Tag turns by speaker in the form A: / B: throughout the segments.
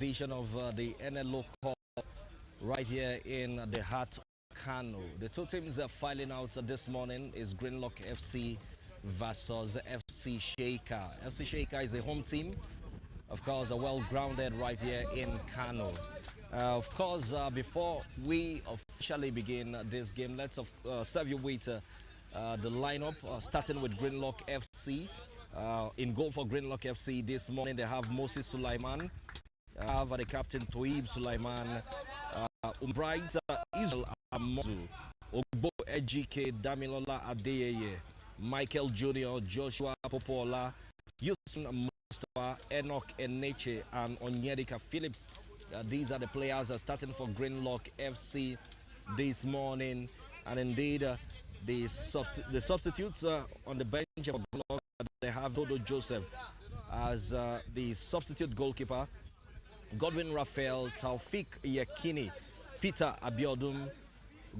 A: edition of the NLO Cup right here in the heart of Kano. The two teams are filing out this morning is Greenlock FC versus FC Sheika. FC Sheika is a home team, of course, well-grounded right here in Kano. Of course, before we officially begin this game, let's serve you with the lineup, starting with Greenlock FC. In goal for Greenlock FC this morning, they have Moses Sulaiman, have the captain Toib Sulaiman, Umbright Israel Amozu, Ogbo Ejike Damilola Adeyeye, Michael Jr., Joshua Popola, Yusuf Mustafa, Enoch Eneche, and Onyedika Phillips. These are the players starting for Greenlock FC this morning. And indeed, the substitutes on the bench of Greenlock, they have Dodo Joseph as the substitute goalkeeper, Godwin Raphael, Taufik Yakini, Peter Abiodun,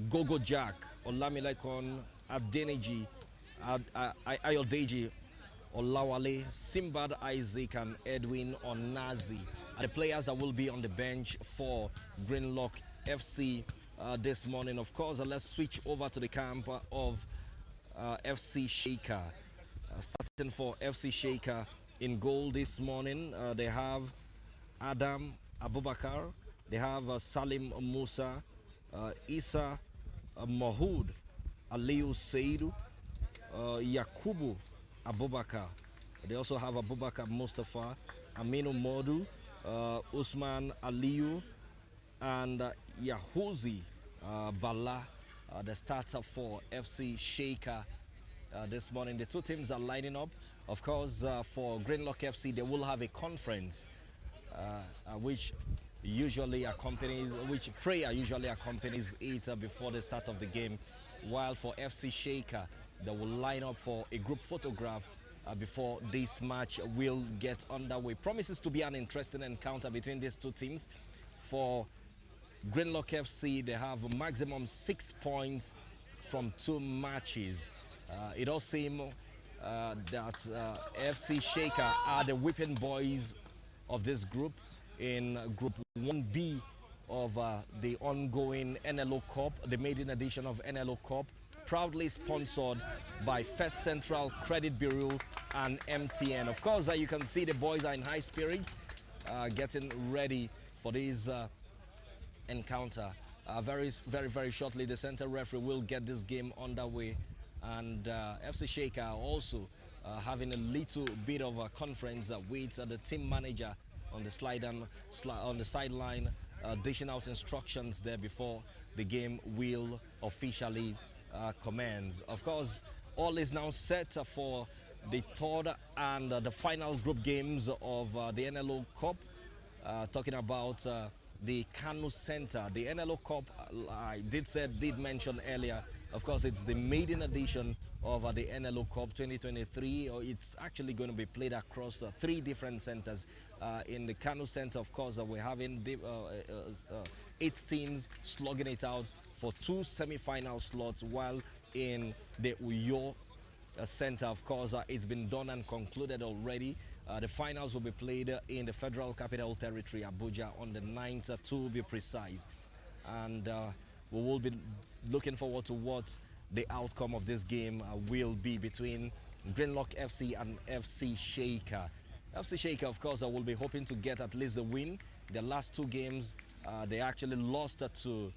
A: Gogo Jack, Olamilekon, Adeniji, Ayodeji, Olawale, Simbad Isaac, and Edwin Onazi are the players that will be on the bench for Greenlock FC this morning. Of course, let's switch over to the camp of FC Sheika. Starting for FC Sheika in goal this morning, they have Adam Abubakar, they have Salim Musa, Isa Mahoud, Aliu Seidu, Yakubu Abubakar. They also have Abubakar Mustafa, Aminu Modu, Usman Aliu, and Yahuzi Bala, the starter for FC Sheika this morning. The two teams are lining up. Of course, for Greenlock FC, they will have a conference which prayer usually accompanies it before the start of the game, while for FC Sheika, they will line up for a group photograph before this match will get underway. Promises to be an interesting encounter between these two teams. For Greenlock FC, they have a maximum 6 points from 2 matches. It does seem that FC Sheika are the whipping boys of this group in Group 1B of the ongoing NLO Cup, the maiden edition of NLO Cup, proudly sponsored by First Central Credit Bureau and MTN. Of course, you can see the boys are in high spirits, getting ready for this encounter. Very shortly, the center referee will get this game underway, and FC Sheika also having a little bit of a conference with the team manager on the sideline, dishing out instructions there before the game will officially commence. Of course, all is now set for the third and the final group games of the NLO Cup. Talking about the Kano Center, the NLO Cup, I did mention earlier. Of course, it's the maiden edition of the NLO Cup 2023. It's actually going to be played across 3 different centers. In the Kano Center, of course, we're having 8 teams slugging it out for 2 semi-final slots, while in the Uyo Center, of course, it's been done and concluded already. The finals will be played in the Federal Capital Territory, Abuja, on the 9th, to be precise. And we will be looking forward to what the outcome of this game will be between Greenlock FC and FC Sheika. FC Sheika, of course, will be hoping to get at least a win. The last 2 games, they actually lost to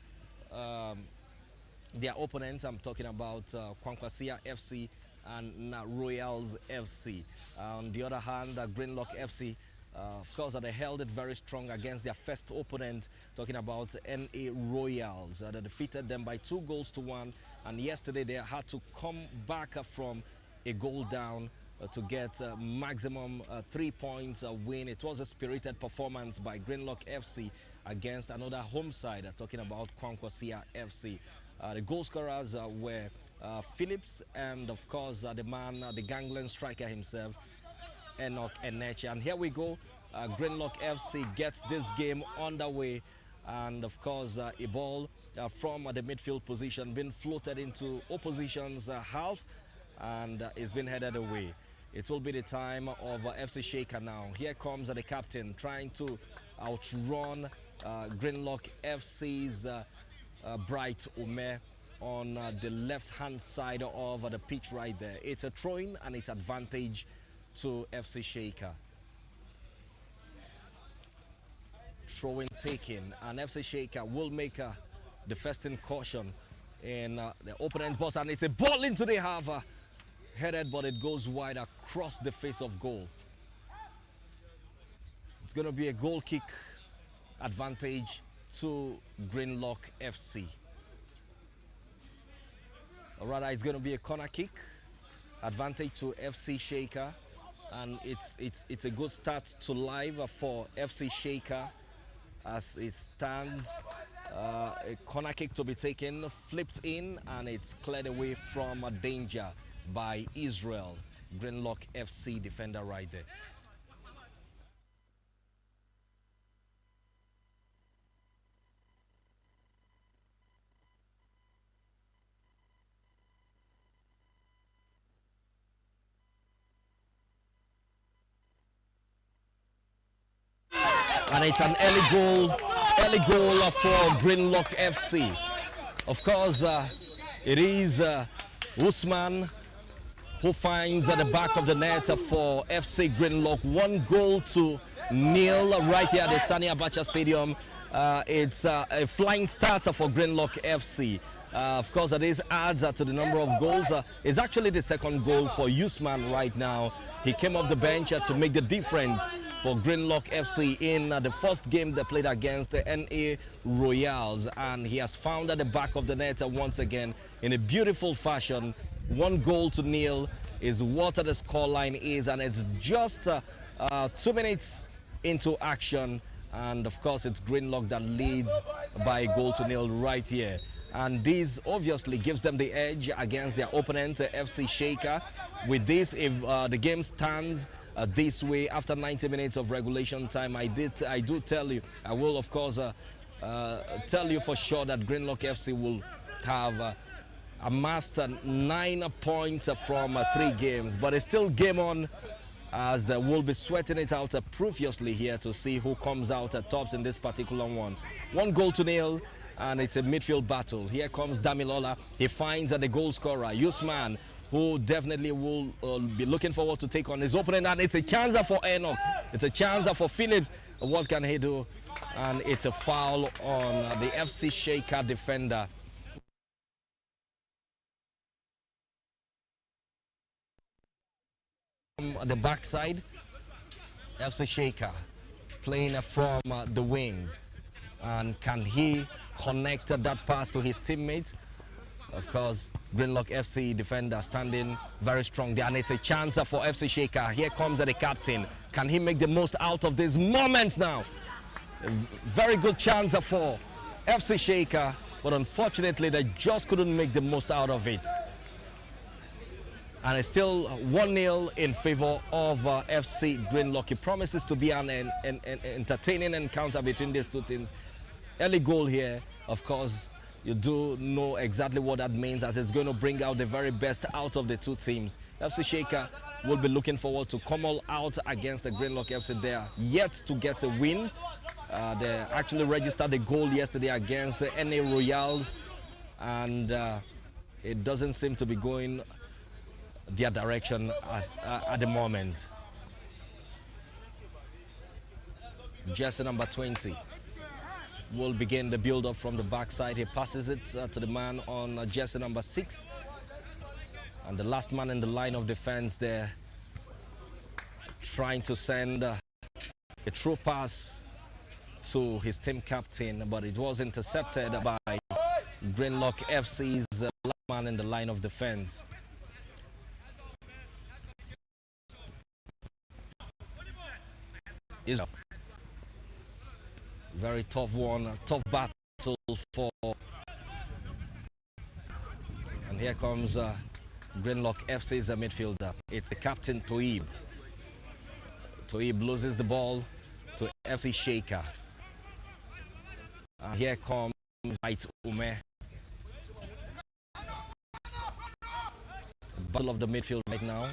A: their opponents. I'm talking about Kwankwasia FC and Royals FC. On the other hand, Greenlock FC, of course, they held it very strong against their first opponent, talking about NA Royals. They defeated them by 2-1, and yesterday they had to come back from a goal down to get maximum 3 points win. It was a spirited performance by Greenlock FC against another home side, talking about Kwankwasia FC. The goal scorers were Phillips and, of course, the gangland striker himself, Enoch Eneche. And here we go. Greenlock FC gets this game underway, and of course a ball from the midfield position being floated into opposition's half, and it's been headed away. It will be the time of FC Sheika now. Here comes the captain trying to outrun Greenlock FC's Bright Ume on the left-hand side of the pitch right there. It's a throw-in and it's advantage to FC Sheika. Throw-in taken, and FC Sheika will make the first in caution in the opponent's box, and it's a ball into the half, headed, but it goes wide across the face of goal. It's going to be a goal kick advantage to Greenlock FC. Or rather, it's going to be a corner kick advantage to FC Sheika, and it's a good start to live for FC Sheika as it stands. A corner kick to be taken, flipped in, and it's cleared away from a danger by Israel. Greenlock FC defender right there. And it's an early goal for Greenlock FC. Of course, it is Usman who finds at the back of the net for FC Greenlock. 1-0 right here at the Sani Abacha Stadium. It's a flying starter for Greenlock FC. Of course, this adds to the number of goals. It's actually the second goal for Usman right now. He came off the bench to make the difference for Greenlock FC in the first game they played against the NLO Royals, and he has found at the back of the net once again in a beautiful fashion. 1-0 is what the scoreline is, and it's just 2 minutes into action, and of course it's Greenlock that leads by 1-0 right here. And this obviously gives them the edge against their opponent, FC Sheika. With this, if the game stands this way after 90 minutes of regulation time, I do tell you, I will of course tell you for sure that Greenlock FC will have amassed 9 points from 3 games. But it's still game on, as they will be sweating it out profusely here to see who comes out tops in this particular one. 1-0, and it's a midfield battle. Here comes Damilola. He finds the goal scorer, Usman, who definitely will be looking forward to take on his opponent. And it's a chance for Enoch. It's a chance for Phillips. What can he do? And it's a foul on the FC Sheika defender. From the backside, FC Sheika playing from the wings. And can he connect that pass to his teammate? Of course, Greenlock FC defender standing very strong there, and it's a chance for FC Sheika. Here comes the captain. Can he make the most out of this moment now? A very good chance for FC Sheika, but unfortunately they just couldn't make the most out of it. And it's still 1-0 in favor of FC Greenlock. It promises to be an entertaining encounter between these two teams. Early goal here, of course, you do know exactly what that means, as it's going to bring out the very best out of the two teams. FC Sheika will be looking forward to come all out against the Greenlock FC. They are yet to get a win. They actually registered a goal yesterday against the NLO Royals, and it doesn't seem to be going their direction at the moment. Jersey number 20 will begin the build-up from the backside. He passes it to the man on jersey number 6, and the last man in the line of defense there, trying to send a through pass to his team captain, but it was intercepted by Greenlock FC's last man in the line of defense. Israel. Very tough one, tough battle for. And here comes Greenlock FC's midfielder. It's the captain, Toib. Toib loses the ball to FC Sheika. Here comes White Ume. Battle of the midfield right now.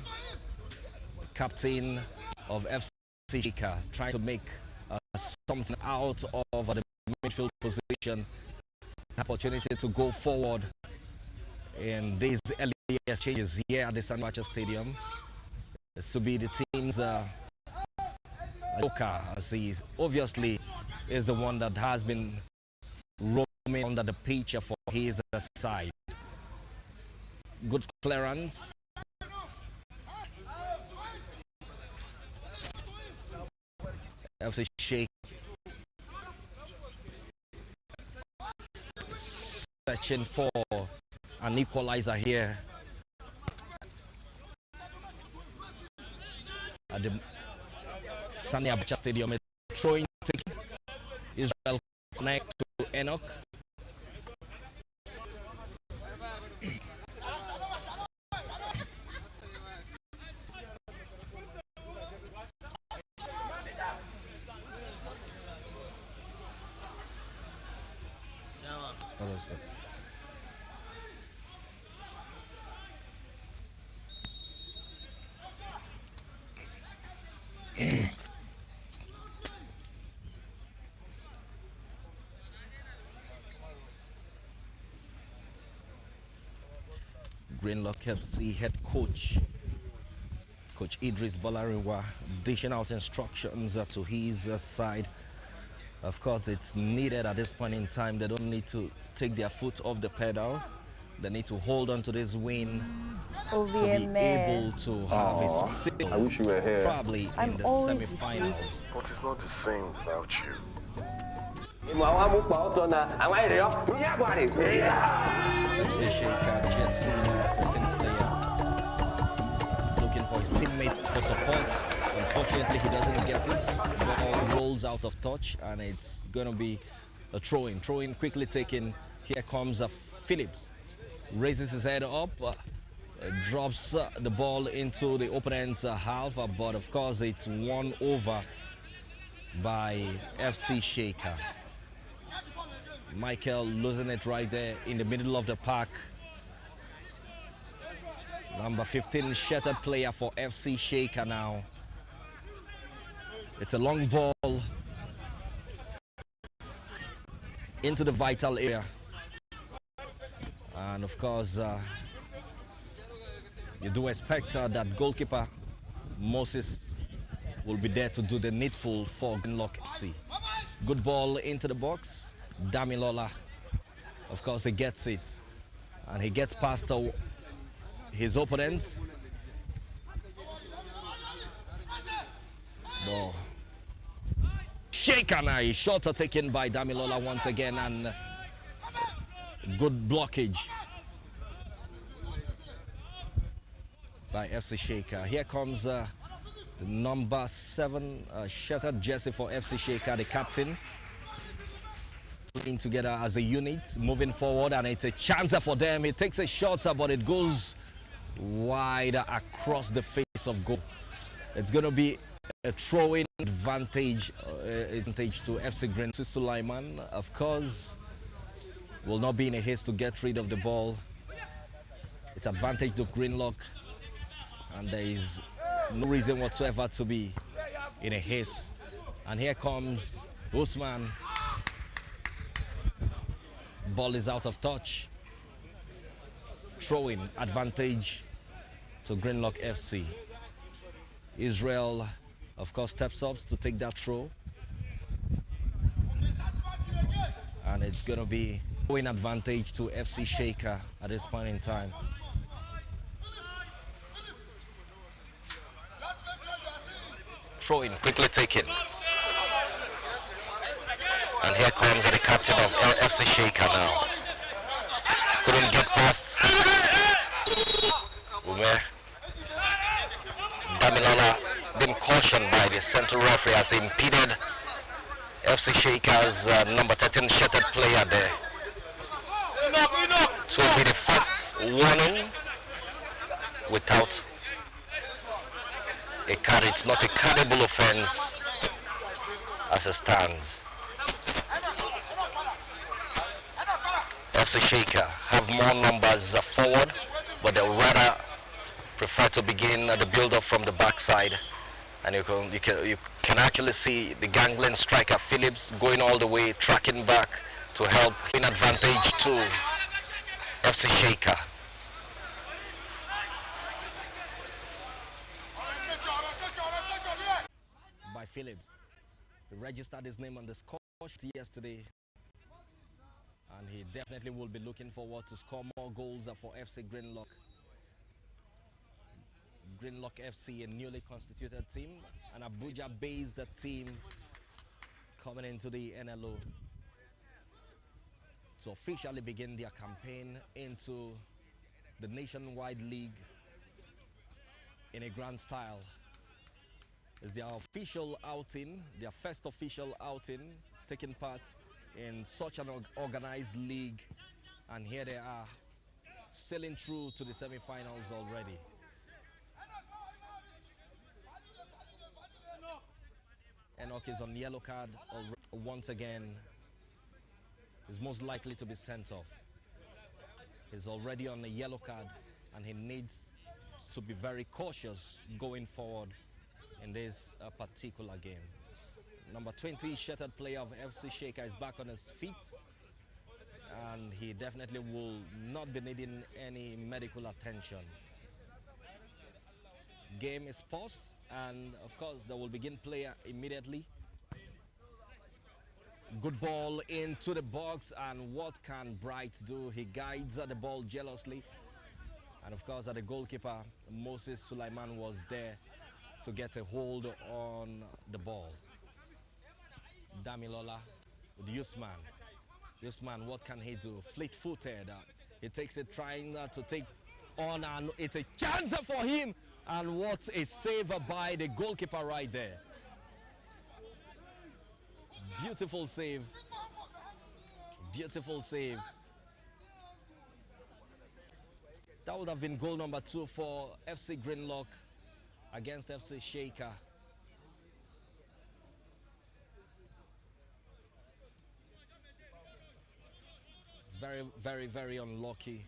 A: Captain of FC Sheika trying to make something out of the midfield position. Opportunity to go forward in these early exchanges here at the Sani Abacha Stadium. This to be the team's joker, as he obviously is the one that has been roaming under the pitch for his side. Good clearance. FC Sheika searching for an equalizer here at the Sani Abacha Stadium. Throwing ticket. Israel connect to Enoch. Greenlock FC head coach, Coach Idris Balariwa, dishing out instructions to his side. Of course, it's needed at this point in time. They don't need to take their foot off the pedal. They need to hold on to this win to be able to have a seat,
B: I wish you were here.
A: probably in the semi-finals.
B: But it's not the same without you.
A: Sheika Jesse, 14th player, looking for his teammate for support. Unfortunately, he doesn't get it. The ball rolls out of touch, and it's going to be a throw-in. Throw-in quickly taken. Here comes Phillips. Raises his head up, drops the ball into the opponent's half, but of course it's won over by FC Sheika. Michael losing it right there in the middle of the park. Number 15 shattered player for FC Sheika now. It's a long ball into the vital area. And of course, you do expect that goalkeeper Moses will be there to do the needful for Greenlock FC. Good ball into the box. Damilola, of course, he gets it. And he gets past his opponents. Ball. Sheika Sani, shot taken by Damilola once again, and good blockage by FC Sheika. Here comes the number 7 shattered jersey for FC Sheika, the captain. Playing together as a unit, moving forward, and it's a chance for them. He takes a shot, but it goes wide across the face of goal. It's going to be a throw-in advantage to FC Green. Sulaiman, of course, will not be in a haste to get rid of the ball. It's advantage to Greenlock, and there is no reason whatsoever to be in a haste. And here comes Usman. Ball is out of touch. Throw-in advantage to Greenlock FC. Israel, of course, steps up to take that throw. And it's going to be throw-in advantage to FC Sheika at this point in time. Throw-in quickly taken. And here comes the captain of FC Sheika now. Couldn't get past Umer. Damilola been cautioned by the central referee as he impeded FC Sheika's number 13 shattered player there. So it'll be the first warning without a card. It's not a cardable offense as it stands. FC Sheika have more numbers forward, but they'll rather prefer to begin the build-up from the backside And you can actually see the gangland striker Phillips going all the way, tracking back to help in advantage to FC Sheika. By Phillips. He registered his name on the score sheet yesterday, and he definitely will be looking forward to score more goals for FC Greenlock. Greenlock FC, a newly constituted team, an Abuja-based team coming into the NLO to officially begin their campaign into the nationwide league in a grand style. It's their official outing, their first official outing, taking part in such an organized league, and here they are, sailing through to the semi-finals already. Enoch is on yellow card once again. Is most likely to be sent off. He's already on a yellow card, and he needs to be very cautious going forward in this particular game. Number 20 shirted player of FC Sheika is back on his feet, and he definitely will not be needing any medical attention. Game is paused, and of course they will begin play immediately. Good ball into the box, and what can Bright do? He guides the ball jealously, and of course the goalkeeper Moses Sulaiman was there to get a hold on the ball. Damilola with Usman. Usman, what can he do? Fleet-footed. He takes it, trying to take on, and it's a chance for him. And what a save by the goalkeeper right there. Beautiful save. Beautiful save. That would have been goal number 2 for FC Greenlock against FC Sheika. Very, very, very unlucky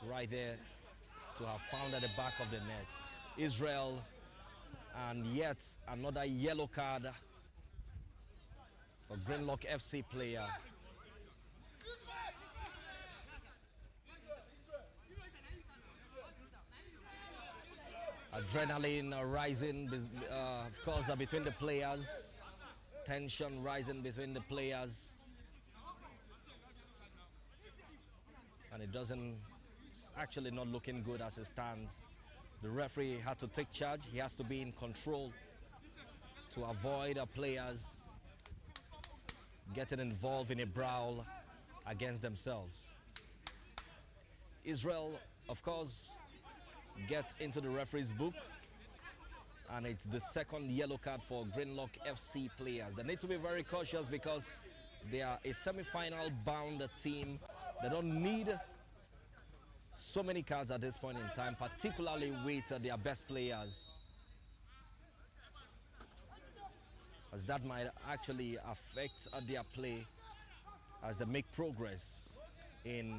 A: right there to have found at the back of the net. Israel, and yet another yellow card for Greenlock FC player. Adrenaline rising, of course, between the players. Tension rising between the players. And it's actually not looking good as it stands. The referee had to take charge. He has to be in control to avoid players getting involved in a brawl against themselves. Israel, of course, gets into the referee's book, and it's the second yellow card for Greenlock FC players. They need to be very cautious because they are a semi-final bound team. They don't need so many cards at this point in time, particularly with their best players, as that might actually affect their play as they make progress in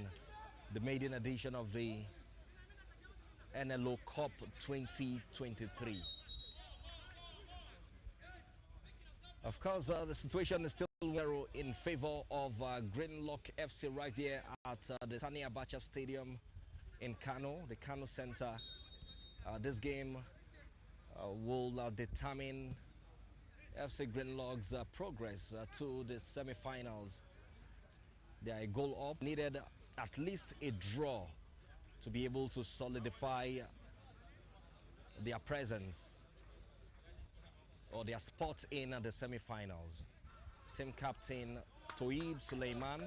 A: the maiden edition of the NLO Cup 2023. Of course, the situation is still in favor of Greenlock FC right there at the Sani Abacha Stadium in Kano, the Kano Center. This game will determine FC Greenlock's progress to the semi-finals. They are a goal up. Needed at least a draw to be able to solidify their presence or their spot in the semi-finals. Team captain Toib Suleiman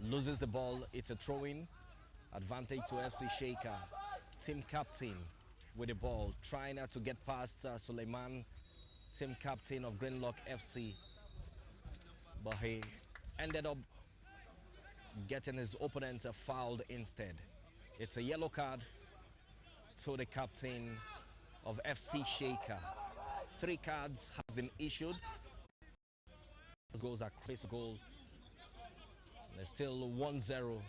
A: loses the ball. It's a throw-in. Advantage to FC Sheika. Team captain with the ball, trying to get past Suleiman, team captain of Greenlock FC. But he ended up getting his opponent fouled instead. It's a yellow card to the captain of FC Sheika. 3 cards have been issued. This goes across goal. There's still 1-0.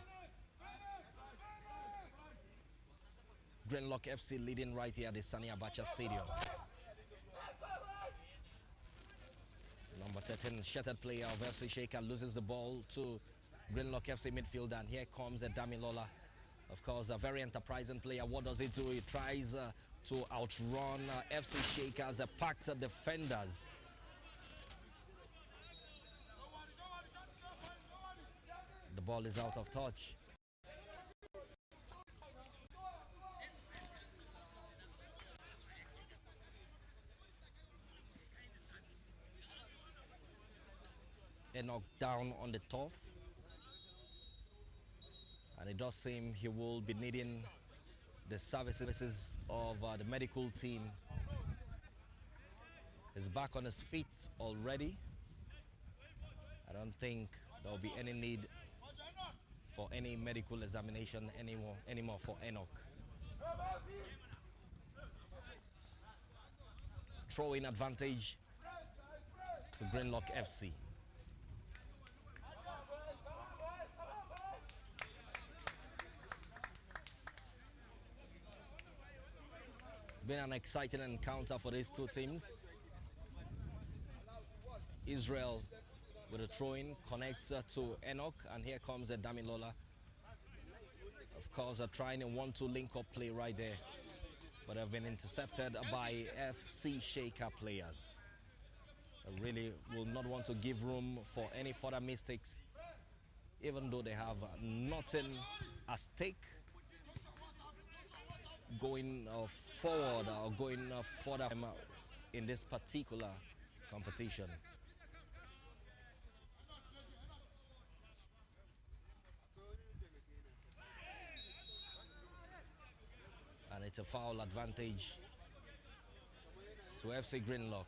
A: Greenlock FC leading right here at the Sani Abacha Stadium. Number 13, shattered player of FC Sheika loses the ball to Greenlock FC midfielder, and here comes Damilola. Of course, a very enterprising player. What does he do? He tries to outrun FC Sheika's packed defenders. The ball is out of touch. Knocked down on the turf, and it does seem he will be needing the services of the medical team. He's back on his feet already. I don't think there will be any need for any medical examination anymore for Enoch. Throw-in advantage to Greenlock FC. It's been an exciting encounter for these two teams. Israel with a throw-in connects to Enoch, and here comes Damilola. Of course, trying a 1-2 link-up play right there, but have been intercepted by FC Sheika players. I really will not want to give room for any further mistakes, even though they have nothing at stake going forward or going further in this particular competition. And it's a foul advantage to FC Greenlock.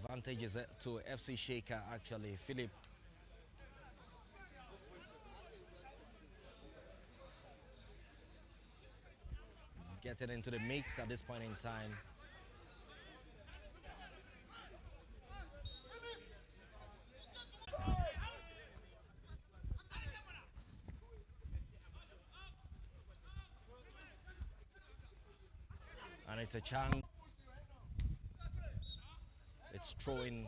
A: Advantage is to FC Sheika actually. Philip. Getting into the mix at this point in time. And it's a chance. It's throwing.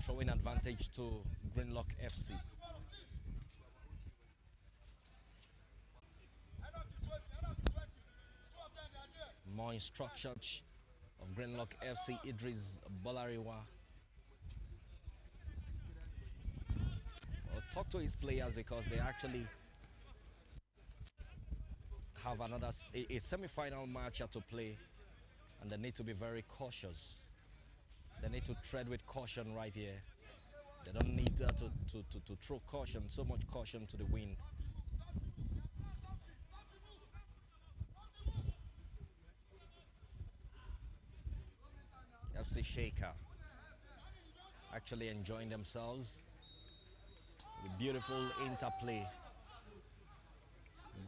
A: Throwing advantage to Greenlock FC. More instructions of Greenlock FC, Idris Bolariwa. I'll talk to his players because they actually have a semi-final match to play, and they need to be very cautious. They need to tread with caution right here. They don't need to throw caution, so much caution to the wind. FC Sheika actually enjoying themselves with beautiful interplay.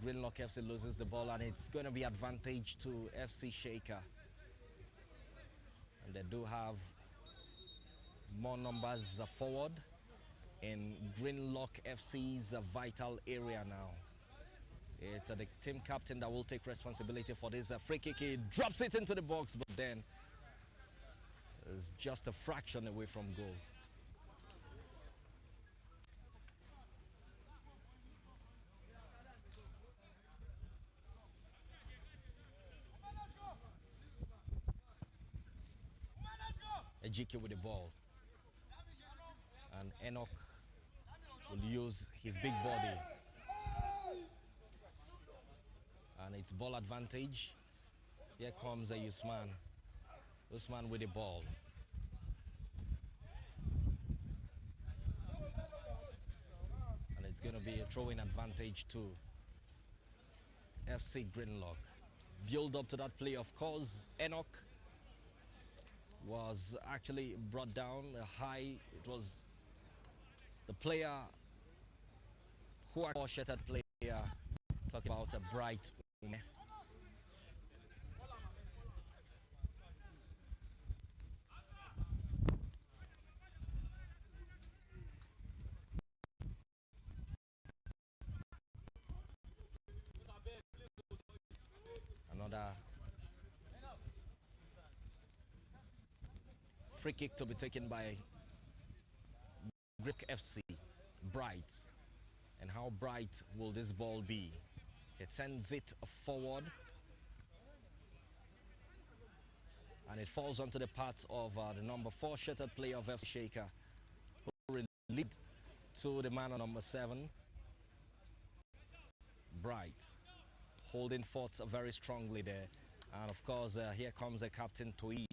A: Greenlock FC loses the ball, and it's going to be advantage to FC Sheika. And they do have more numbers forward in Greenlock FC's vital area now. It's the team captain that will take responsibility for this free kick. He drops it into the box, but then it's just a fraction away from goal. Ejike with the ball, and Enoch will use his big body, and it's ball advantage. Here comes Usman with the ball, and it's going to be a throwing advantage to FC Greenlock. Build up to that play, of course. Enoch was actually brought down high. It was the player who are shattered player, talking about a bright. Another free kick to be taken by Greek FC. Bright. And how bright will this ball be? It sends it forward. And it falls onto the path of the number 4 shirted player of FC Sheika, who lead to the man on number 7. Bright. Holding forth very strongly there. And of course, here comes the captain Toib.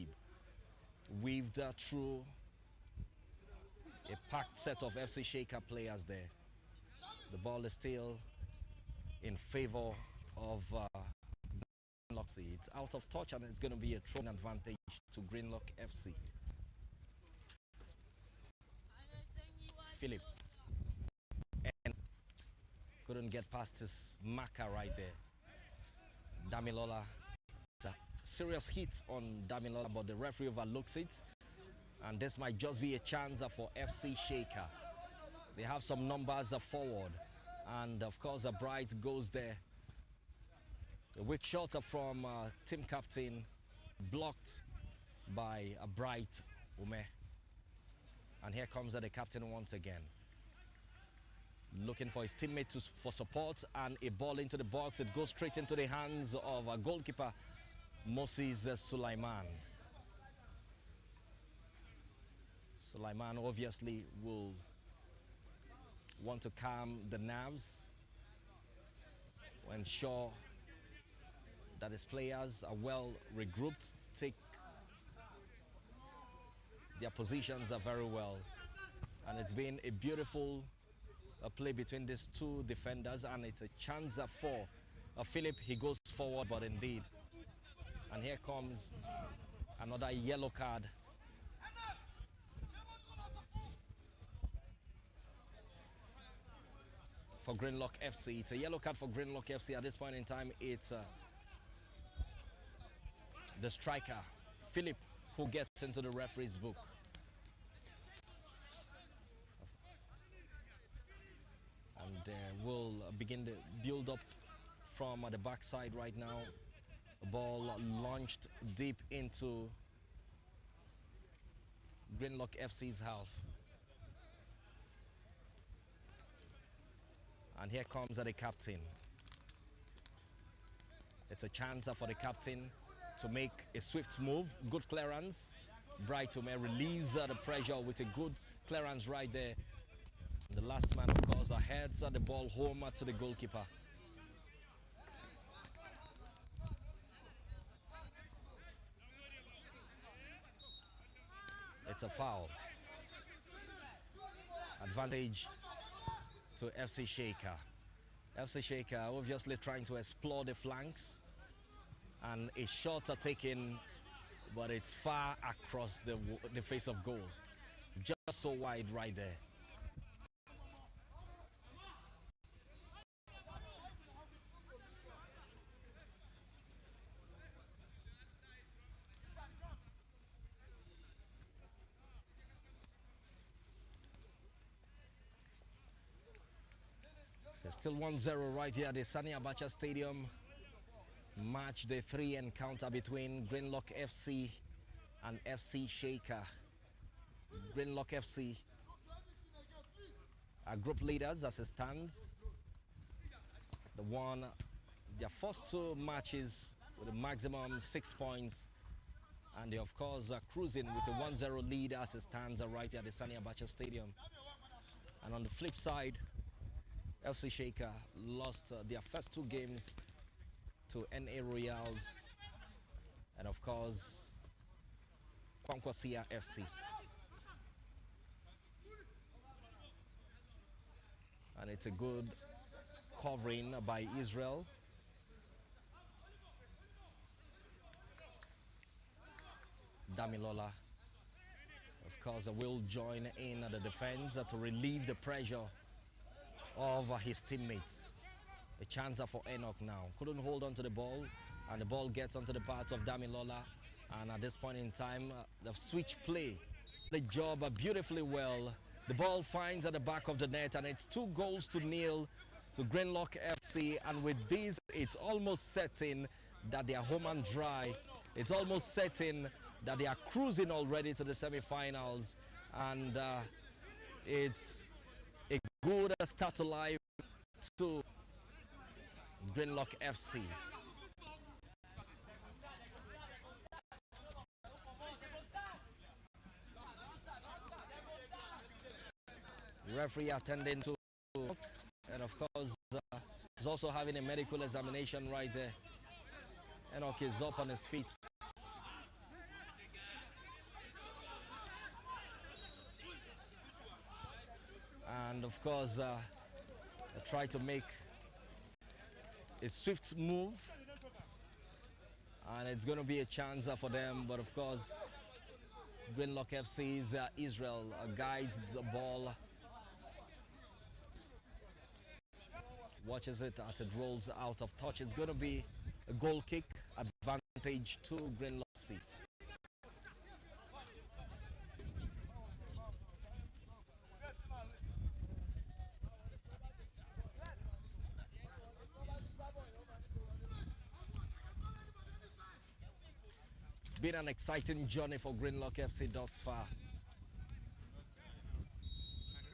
A: Weaved through a packed set of FC Sheika players there. The ball is still in favor of Greenlock FC. It's out of touch and it's going to be a throwing advantage to Greenlock FC. Philip. And couldn't get past his marker right there. Damilola. It's a serious hit on Damilola, but the referee overlooks it. And this might just be a chance for FC Sheika. They have some numbers forward. And of course, Bright goes there. A weak shot from team captain, blocked by Bright Ume. And here comes the captain once again. Looking for his teammate for support, and a ball into the box. It goes straight into the hands of goalkeeper Moses Sulaiman. Sulaiman obviously will want to calm the nerves, to ensure that his players are well regrouped, take their positions very well. And it's been a beautiful play between these two defenders, and it's a chance for Philip. He goes forward, but indeed. And here comes another yellow card. For Greenlock FC. It's a yellow card for Greenlock FC. At this point in time, it's the striker, Philip, who gets into the referee's book. And we'll begin the build-up from the backside right now. The ball launched deep into Greenlock FC's half. And here comes the captain. It's a chance for the captain to make a swift move. Good clearance. Bright may release the pressure with a good clearance right there. The last man, of course, heads the ball home to the goalkeeper. It's a foul. Advantage to FC Sheika. FC Sheika obviously trying to explore the flanks, and a shot taken, but it's far across the face of goal. Just so wide right there. There's still 1-0 right here at the Sani Abacha Stadium. Match day 3 encounter between Greenlock FC and FC Sheika. Greenlock FC are group leaders as it stands. Their first 2 matches with a maximum 6 points, and they of course are cruising with a 1-0 lead as it stands right here at the Sani Abacha Stadium. And on the flip side, FC Sheika lost their first 2 games to NA Royals and of course Kwankwasia FC. And it's a good covering by Israel. Damilola, of course, will join in the defense to relieve the pressure of his teammates. A chance for Enoch now. Couldn't hold on to the ball, and the ball gets onto the path of Damilola. And at this point in time, the switch play. The job beautifully well. The ball finds at the back of the net, and it's 2-0 to Greenlock FC. And with this, it's almost certain that they are home and dry. It's almost certain that they are cruising already to the semi-finals, and it's a good start to life to Greenlock FC. Referee attending to, and of course is also having a medical examination right there. Enoch is up on his feet. And of course try to make a swift move, and it's going to be a chance for them, but of course Greenlock FC's Israel guides the ball, watches it as it rolls out of touch. It's going to be a goal kick, advantage to Greenlock FC. It's been an exciting journey for Greenlock FC thus far.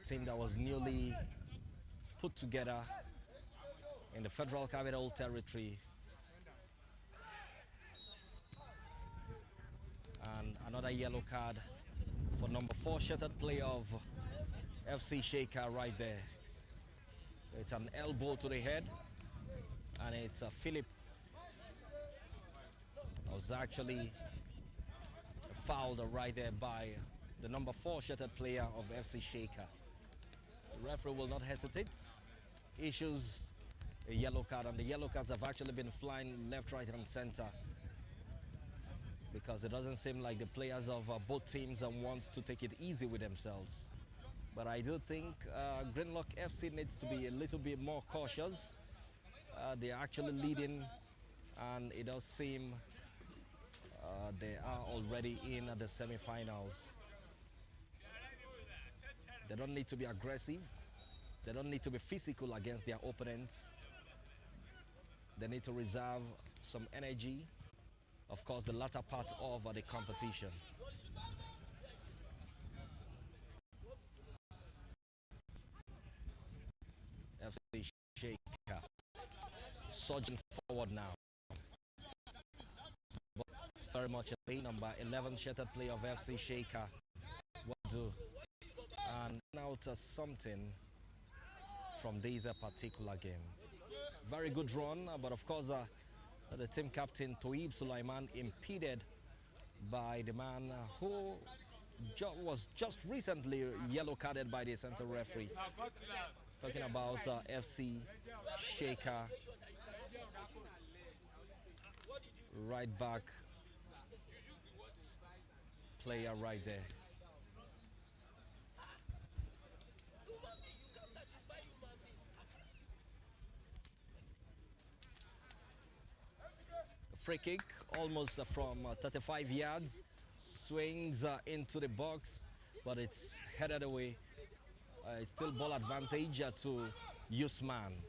A: Team that was newly put together in the Federal Capital Territory. And another yellow card for number 4 shirted player of FC Sheika right there. It's an elbow to the head, and it's Philip. Was actually fouled right there by the number 4 shirted player of FC Sheika. The referee will not hesitate, issues a yellow card, and the yellow cards have actually been flying left, right, and center, because it doesn't seem like the players of both teams want to take it easy with themselves. But I do think Greenlock FC needs to be a little bit more cautious. They're actually leading, and it does seem they are already in the semi-finals. They don't need to be aggressive. They don't need to be physical against their opponents. They need to reserve some energy, of course, the latter part of the competition. FC Sheika surging forward now. Very much a number 11 shirted player of FC Sheika will do, and out something from this particular game. Very good run, but of course the team captain Toib Sulaiman impeded by the man who was just recently yellow carded by the center referee. Talking about FC Sheika right back player right there. Free kick almost from 35 yards, swings into the box, but it's headed away. It's still ball advantage to Usman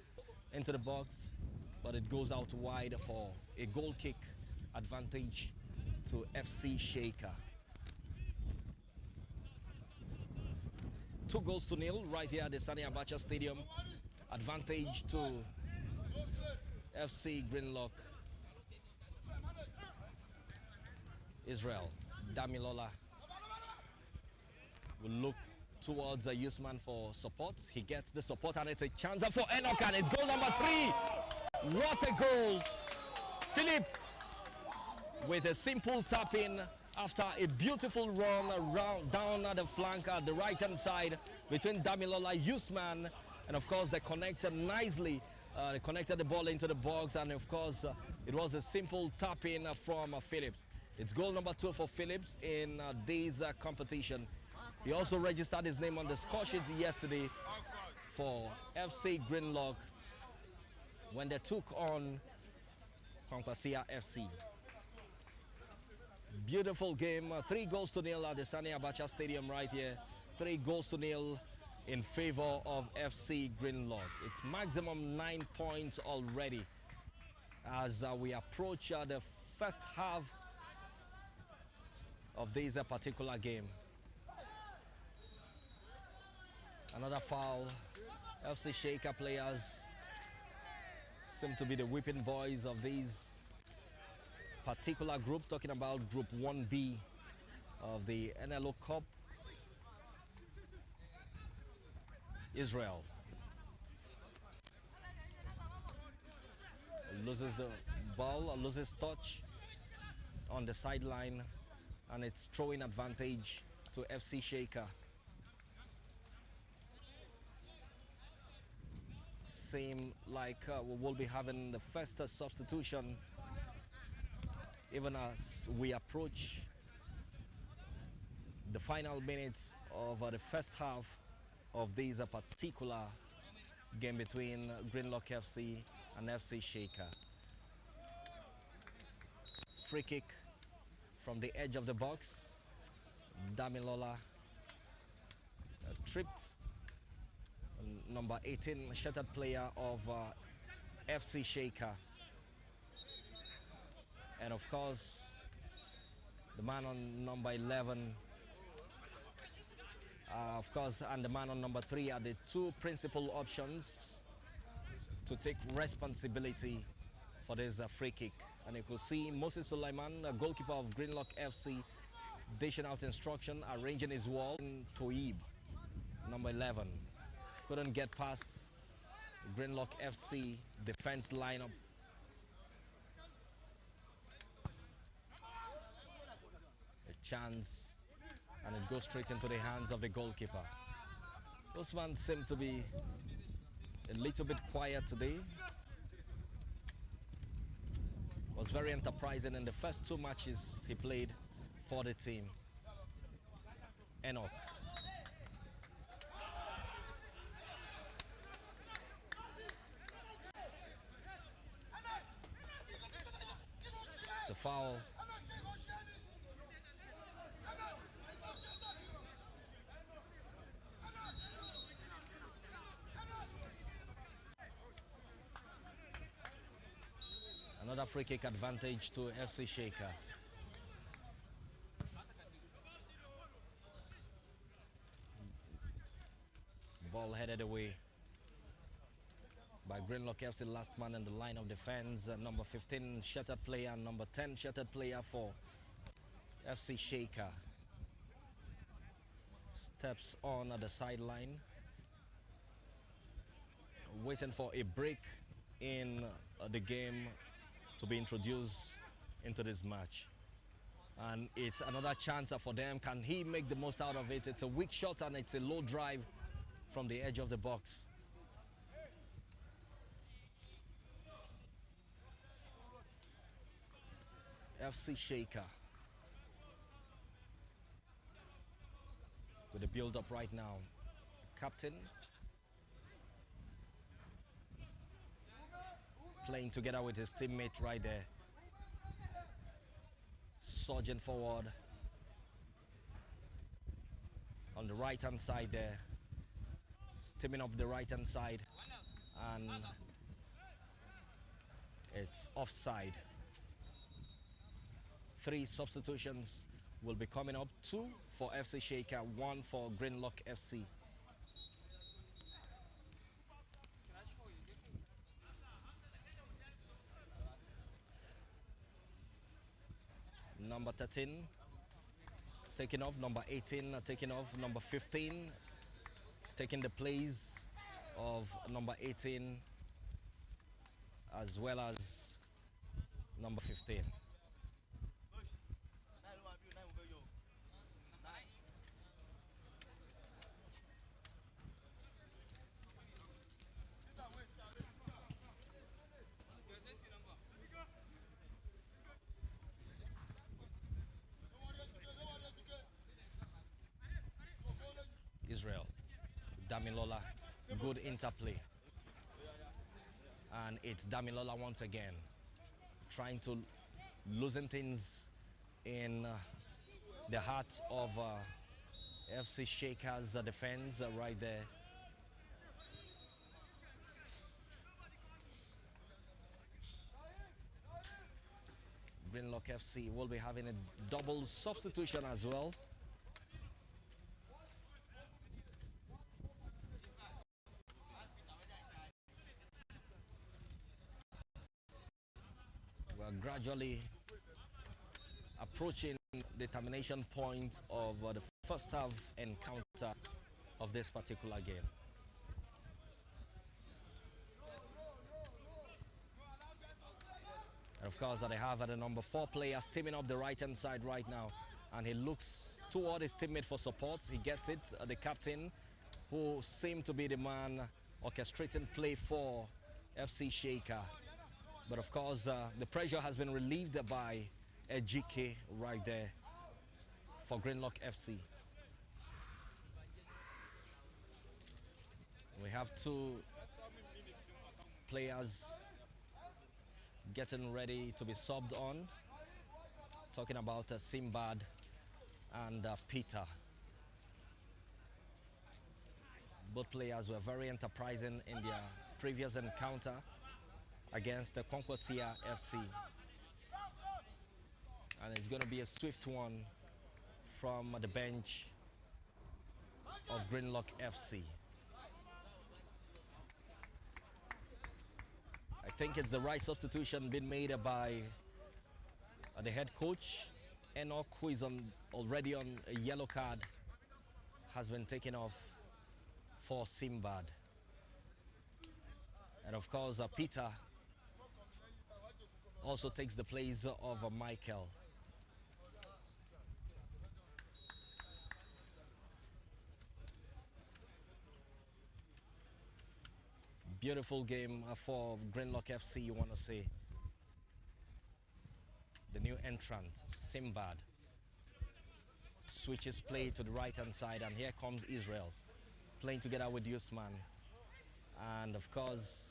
A: into the box, but it goes out wide for a goal kick advantage to FC Sheika. 2-0 right here at the Sani Abacha Stadium. Advantage to FC Greenlock. Israel Damilola will look towards Usman for support. He gets the support, and it's a chance for Enoch, and it's goal number 3. What a goal! Philip with a simple tap in after a beautiful run around down at the flank at the right hand side between Damilola, Usman, and of course they connected nicely. They connected the ball into the box, and of course it was a simple tap in from Phillips. It's goal number 2 for Phillips in this competition. He also registered his name on the score sheet yesterday for FC Greenlock when they took on Conquasia FC. Beautiful game, 3-0 at the Sani Abacha Stadium right here. 3-0 in favor of FC Greenlock. It's maximum 9 points already. as we approach the first half of this particular game. Another foul. FC Sheika players seem to be the whipping boys of this particular group, talking about Group 1B of the NLO Cup. Israel loses the ball, loses touch on the sideline, and it's throwing advantage to FC Sheika. Seem like we will be having the first substitution even as we approach the final minutes of the first half of this particular game between Greenlock FC and FC Sheika. Free kick from the edge of the box. Damilola tripped number 18 shattered player of FC Sheika, and of course the man on number 11 of course, and the man on number 3 are the two principal options to take responsibility for this free kick. And you could see Moses Sulaiman, goalkeeper of Greenlock FC, dishing out instruction, arranging his wall. Toib, number 11, couldn't get past Greenlock FC defense lineup. A chance, and it goes straight into the hands of the goalkeeper. Those men seem to be a little bit quiet today. Was very enterprising in the first 2 matches he played for the team. Enoch. It's a foul. Another free kick advantage to FC Sheika. Ball headed away by Greenlock FC, last man in the line of defense. Number 15 shattered player, number 10 shattered player for FC Sheika. Steps on at the sideline, waiting for a break in the game to be introduced into this match. And it's another chance for them. Can he make the most out of it? It's a weak shot and it's a low drive from the edge of the box. FC Sheika with the build-up right now. Captain playing together with his teammate right there. Surging forward on the right hand side there. Steaming up the right hand side, and it's offside. 3 substitutions will be coming up. 2 for FC Sheika, 1 for Greenlock FC. Number 13 taking off, number 18 taking off, number 15 taking the place of number 18, as well as number 15. Israel, Damilola, good interplay, and it's Damilola once again trying to loosen things in the heart of FC Sheika's defense right there. Greenlock FC will be having a double substitution as well. We're gradually approaching the termination point of the first half encounter of this particular game. And of course, they have the number 4 player steaming up the right-hand side right now, and he looks toward his teammate for support. He gets it, the captain, who seemed to be the man orchestrating play for FC Sheika. But of course, the pressure has been relieved by Ejike right there for Greenlock FC. We have 2 players getting ready to be subbed on. Talking about Simbad and Peter. Both players were very enterprising in their previous encounter against the Kwankwasia FC. And it's going to be a swift one from the bench of Greenlock FC. I think it's the right substitution being made by the head coach. NLO, who is already on a yellow card, has been taken off for Simbad. And of course, Peter also takes the place of Michael. Beautiful game for Greenlock FC, you want to say. The new entrant, Simbad, switches play to the right-hand side, and here comes Israel, playing together with Usman. And of course,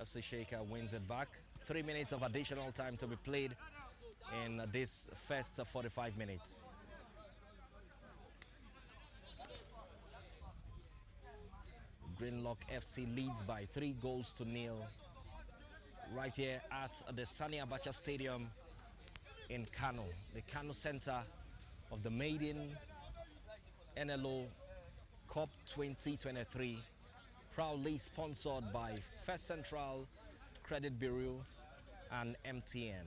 A: FC Sheika wins it back. 3 minutes of additional time to be played in this first 45 minutes. Greenlock FC leads by 3-0 right here at the Sani Abacha Stadium in Kano, the Kano center of the maiden NLO Cup 2023, proudly sponsored by First Central Credit Bureau and MTN.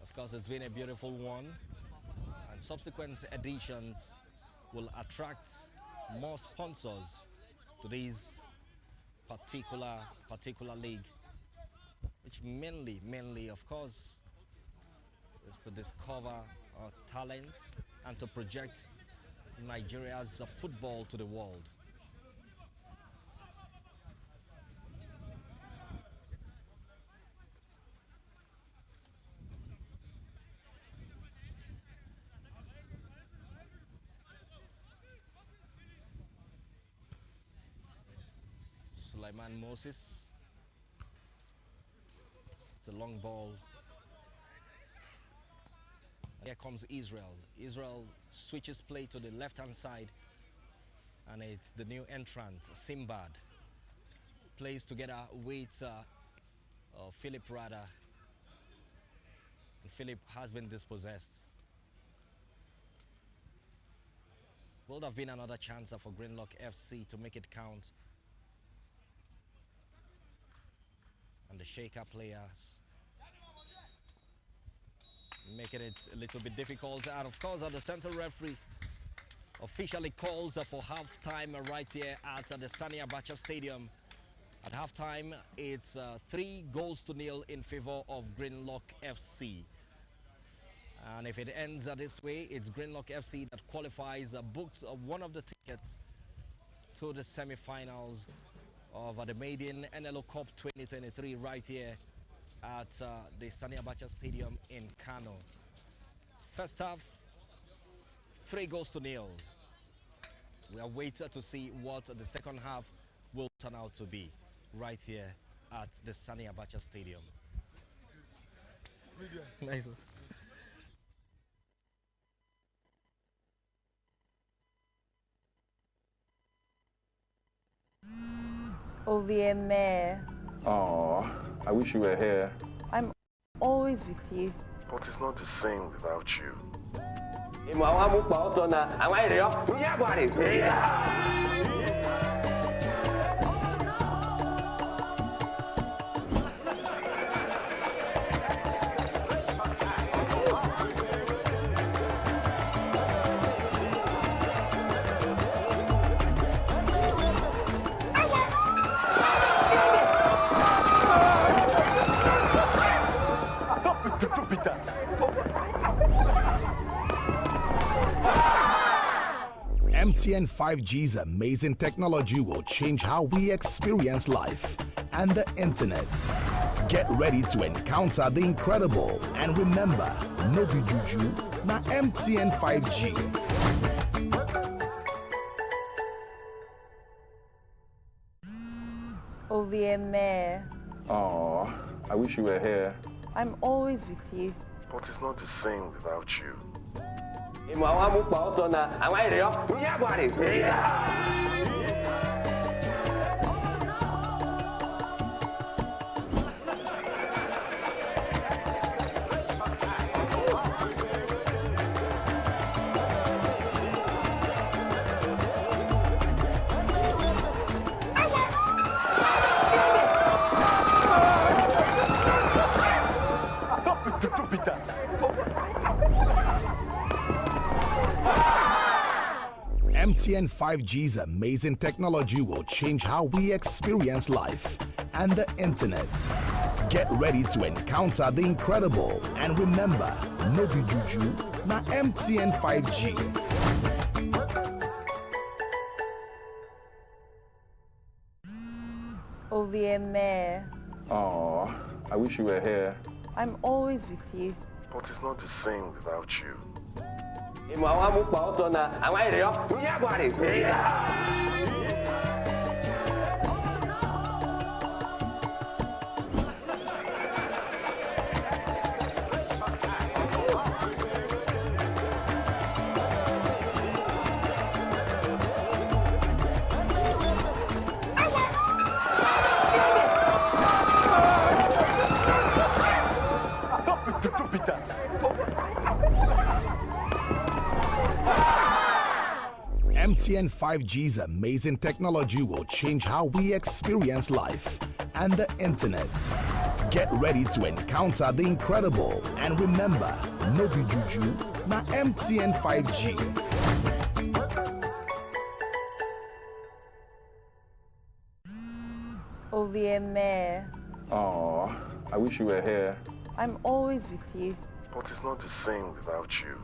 A: Of course, it's been a beautiful one, and subsequent editions will attract more sponsors to this particular league, which mainly, of course, is to discover talent and to project Nigeria's football to the world. Sulaiman Moses. It's a long ball. Here comes Israel. Israel switches play to the left-hand side, and it's the new entrant, Simbad. Plays together with Philip Rada. And Philip has been dispossessed. Would have been another chance for Greenlock FC to make it count. And the Sheika players making it a little bit difficult. And of course, the central referee officially calls for half-time right here at the Sani Abacha Stadium. At half-time, it's 3-0 in favor of Greenlock FC. And if it ends this way, it's Greenlock FC that qualifies, books one of the tickets to the semi-finals of the maiden NLO Cup 2023 right here at the Sani Abacha Stadium in Kano. First half, 3-0. We are waiting to see what the second half will turn out to be right here at the Sani Abacha Stadium. Nice.
C: OVMA.
B: Aw, I wish you were here.
C: I'm always with you.
B: But it's not the same without you.
D: MTN 5G's amazing technology will change how we experience life and the internet. Get ready to encounter the incredible and remember, no be juju, na MTN 5G.
C: OVMA.
B: Aw, I wish you were here.
C: I'm always with you.
B: But it's not the same without you.
D: MTN 5G's amazing technology will change how we experience life and the internet. Get ready to encounter the incredible and remember, no be juju, na MTN 5G.
C: OVMA.
B: Aw, I wish you were here.
C: I'm always with you.
B: But it's not the same without you.
D: MTN 5G's amazing technology will change how we experience life and the internet. Get ready to encounter the incredible and remember, no be juju, na MTN 5G.
C: OVMA.
B: Aw, I wish you were here.
C: I'm always with you.
B: But it's not the same without you.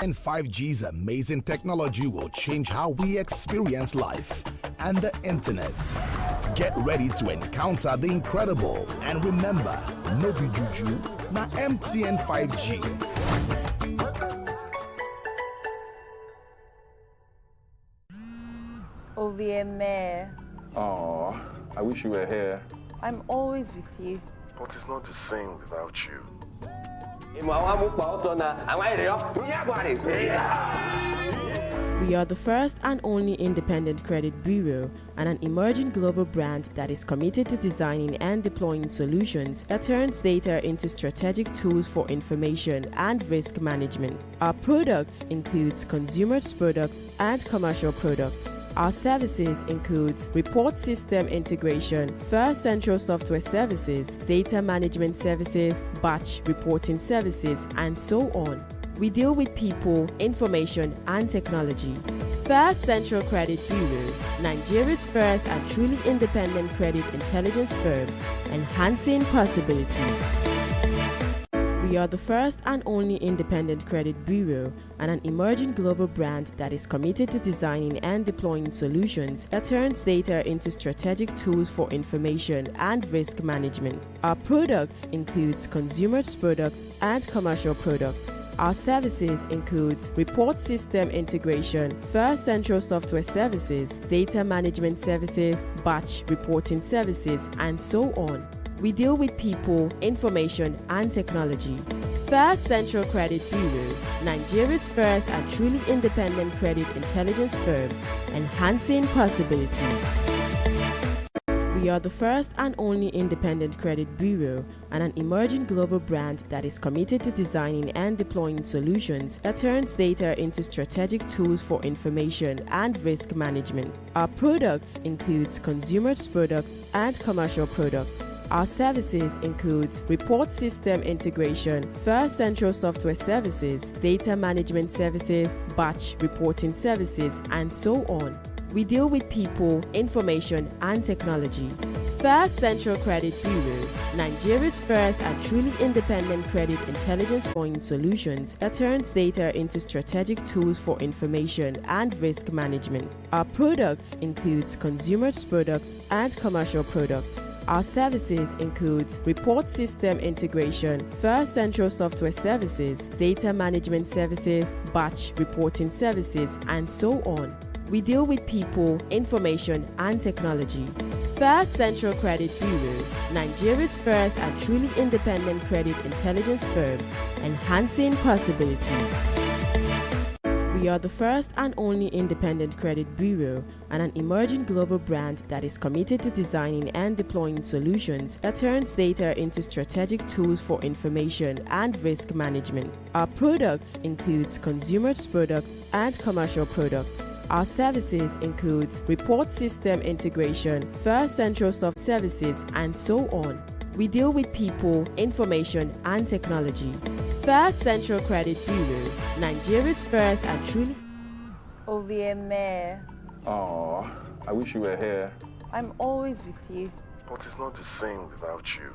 D: And 5G's amazing technology will change how we experience life and the internet. Get ready to encounter the incredible and remember, no be juju, na MTN 5G.
C: OVMA.
B: Aw, I wish you were here.
C: I'm always with you.
B: But it's not the same without you.
E: We are the first and only independent credit bureau and an emerging global brand that is committed to designing and deploying solutions that turns data into strategic tools for information and risk management. Our products include consumer products and commercial products. Our services include report system integration, First Central Software Services, data management services, batch reporting services, and so on. We deal with people, information, and technology. First Central Credit Bureau, Nigeria's first and truly independent credit intelligence firm, enhancing possibilities. We We are the first and only independent credit bureau and an emerging global brand that is committed to designing and deploying solutions that turns data into strategic tools for information and risk management. Our products include consumer products and commercial products. Our services include report system integration, First Central Software Services, data management services, batch reporting services, and so on. We deal with people, information, and technology. First Central Credit Bureau, Nigeria's first and truly independent credit intelligence firm, enhancing possibilities. We are the first and only independent credit bureau and an emerging global brand that is committed to designing and deploying solutions that turns data into strategic tools for information and risk management. Our products include consumer products and commercial products. Our services include report system integration, First Central Software Services, data management services, batch reporting services, and so on. We deal with people, information, and technology. First Central Credit Bureau, Nigeria's first and truly independent credit intelligence point solutions that turns data into strategic tools for information and risk management. Our products include consumer products and commercial products. Our services include report system integration, First Central Software Services, data management services, batch reporting services, and so on. We deal with people, information, and technology. First Central Credit Bureau, Nigeria's first and truly independent credit intelligence firm, enhancing possibilities. We are the first and only independent credit bureau and an emerging global brand that is committed to designing and deploying solutions that turns data into strategic tools for information and risk management. Our products include consumer products and commercial products. Our services include report system integration, First Central Software Services, and so on. We deal with people, information, and technology. First Central Credit Bureau, Nigeria's first and truly...
C: OVMA.
B: Aw, I wish you were here.
C: I'm always with you.
B: But it's not the same without you.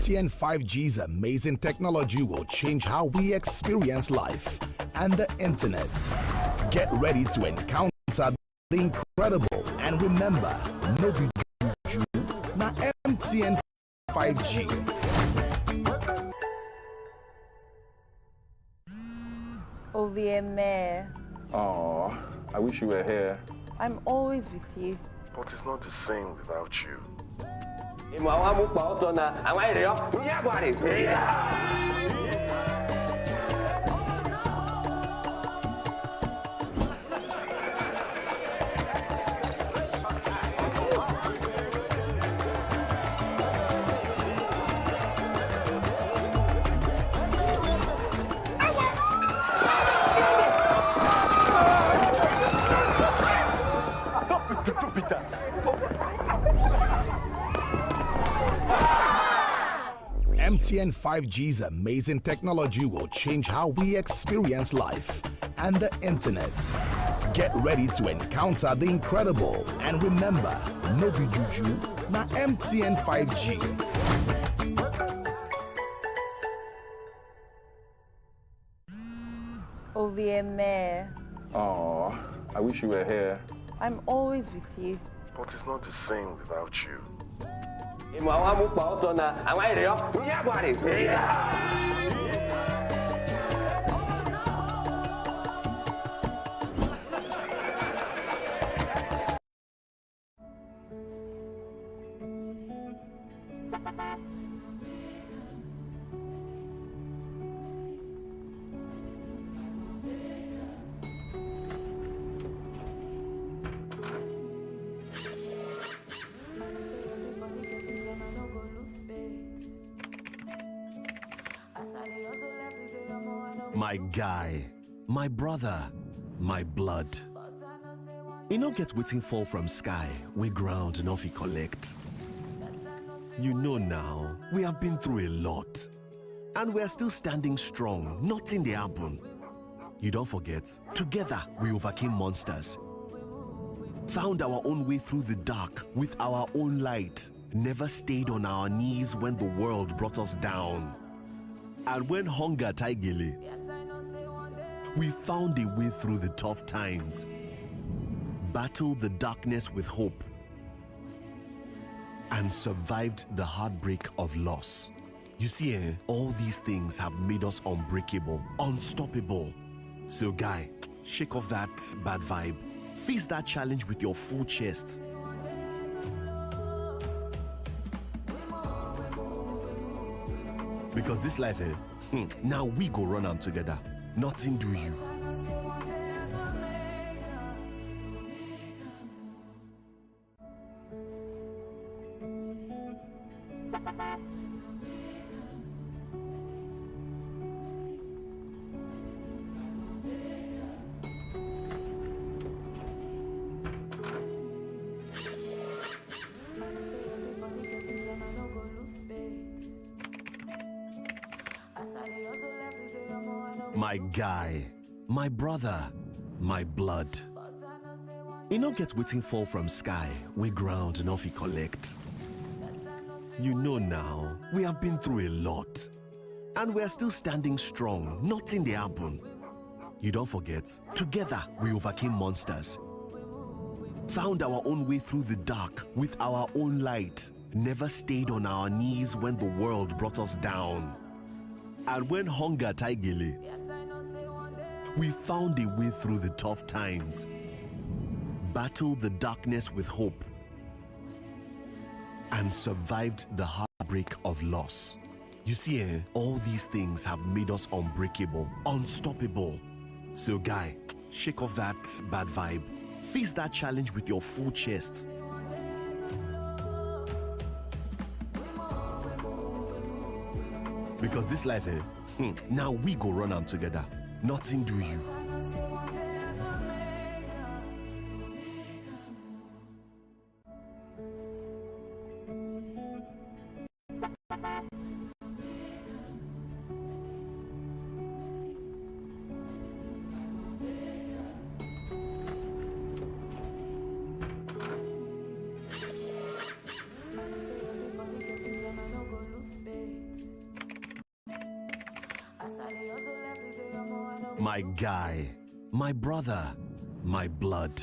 D: MTN 5G's amazing technology will change how we experience life and the internet. Get ready to encounter the incredible and remember, no be juju, na MTN 5G.
C: OVMA.
B: Aw, I wish you were here.
C: I'm always with you.
B: But it's not the same without you.
D: MTN 5G's amazing technology will change how we experience life and the internet. Get ready to encounter the incredible and remember, no be juju, na MTN 5G.
C: OVMA.
B: Aw, I wish you were here.
C: I'm always with you.
B: But it's not the same without you.
F: My guy, my brother, my blood. You no get waiting fall from sky, we ground enough he collect. You know now, we have been through a lot. And we are still standing strong, nothing they happen. You don't forget, together we overcame monsters. Found our own way through the dark with our own light. Never stayed on our knees when the world brought us down. And when hunger tigili, we found a way through the tough times. Battled the darkness with hope. And survived the heartbreak of loss. You see, all these things have made us unbreakable, unstoppable. So guy, shake off that bad vibe. Face that challenge with your full chest. Because this life, now we go run am together. Nothing do you. My guy, my brother, my blood. You no get waiting fall from sky, we ground enough he collect. You know now, we have been through a lot. And we are still standing strong, nothing they happen. You don't forget, together we overcame monsters. Found our own way through the dark with our own light. Never stayed on our knees when the world brought us down. And when hunger tigili, we found a way through the tough times. Battled the darkness with hope. And survived the heartbreak of loss. You see, all these things have made us unbreakable, unstoppable. So guy, shake off that bad vibe. Face that challenge with your full chest. Because this life, now we go run am together. Nothing do you. My guy, my brother, my blood.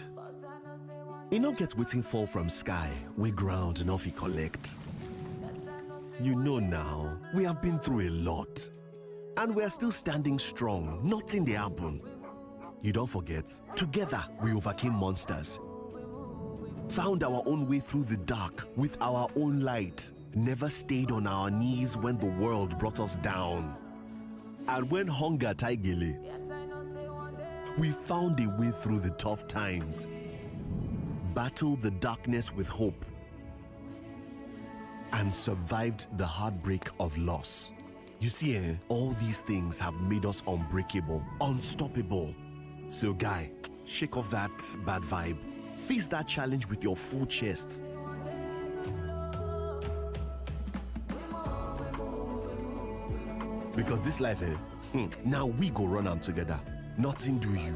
F: You no get waiting fall from sky, we ground enough he collect. You know now, we have been through a lot. And we are still standing strong, nothing they happen. You don't forget, together we overcame monsters. Found our own way through the dark with our own light. Never stayed on our knees when the world brought us down. And when hunger tigili, we found a way through the tough times. Battled the darkness with hope. And survived the heartbreak of loss. You see, all these things have made us unbreakable, unstoppable. So guy, shake off that bad vibe. Face that challenge with your full chest. Because this life, now we go run am together. Nothing do you.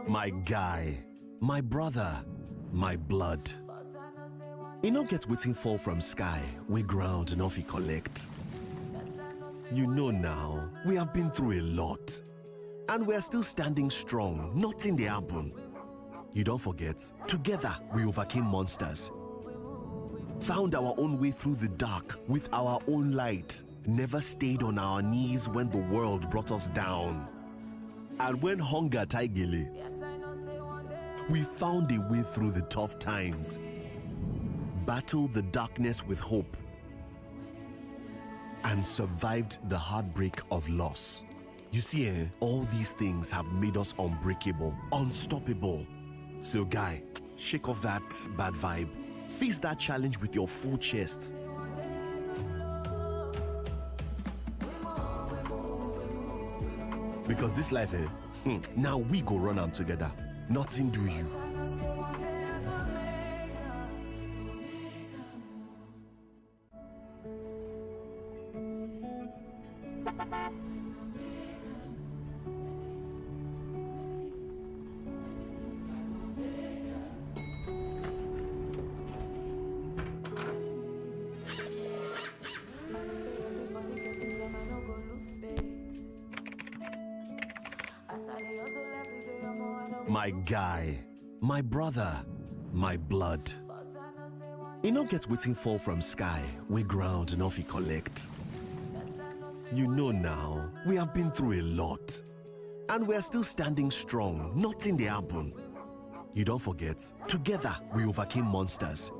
F: My guy, my brother, my blood. You no get waiting fall from sky, we ground enough he collect. You know now, we have been through a lot. And we are still standing strong, nothing they happen. You don't forget, together we overcame monsters. Found our own way through the dark with our own light. Never stayed on our knees when the world brought us down. And when hunger taigele, we found a way through the tough times, battled the darkness with hope, and survived the heartbreak of loss. You see, all these things have made us unbreakable, unstoppable. So guy, shake off that bad vibe. Face that challenge with your full chest. Because this life, now we go run them together. Nothing do you. My guy, my brother, my blood. You no get waiting fall from sky, we ground enough he collect. You know now, we have been through a lot. And we are still standing strong, nothing they happen. You don't forget, together we overcame monsters.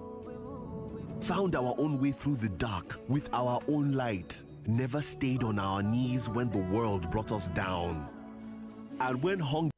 F: Found our own way through the dark with our own light. Never stayed on our knees when the world brought us down. And when hunger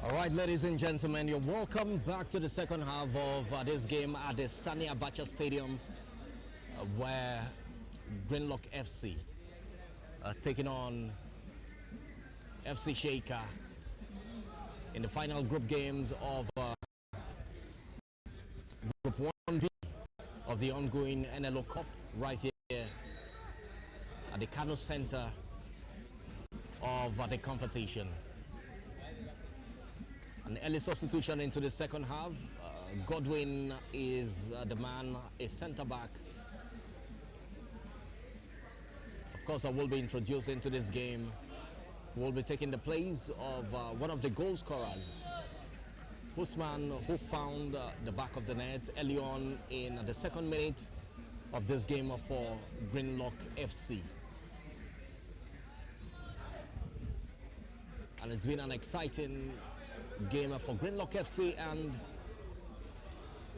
A: All right, ladies and gentlemen, you're welcome back to the second half of this game at the Sani Abacha Stadium, where Greenlock FC taking on FC Sheika in the final group games of Group 1B of the ongoing NLO Cup right here at the Kano Center of the competition. An early substitution into the second half. Godwin is the man, a centre back. Of course, I will be introduced into this game will be taking the place of one of the goal scorers, Usman, who found the back of the net early on in the second minute of this game for Greenlock FC. And it's been an exciting game for Greenlock FC and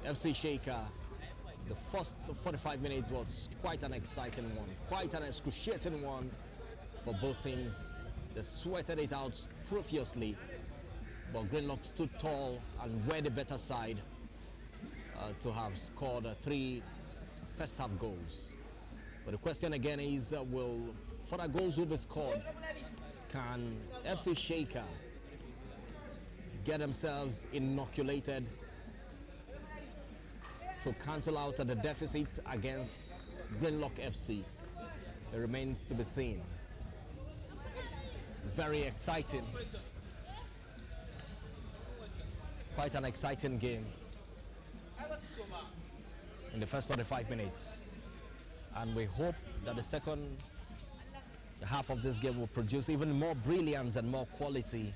A: FC Sheika. The first 45 minutes was quite an exciting one, quite an excruciating one for both teams. They sweated it out profusely, but Greenlock stood tall and were the better side to have scored 3 first half goals. But the question again is, will further goals will be scored? Can FC Sheika get themselves inoculated to cancel out the deficit against Greenlock FC? It remains to be seen. Very exciting. Quite an exciting game in the first 45 minutes. And we hope that the second half of this game will produce even more brilliance and more quality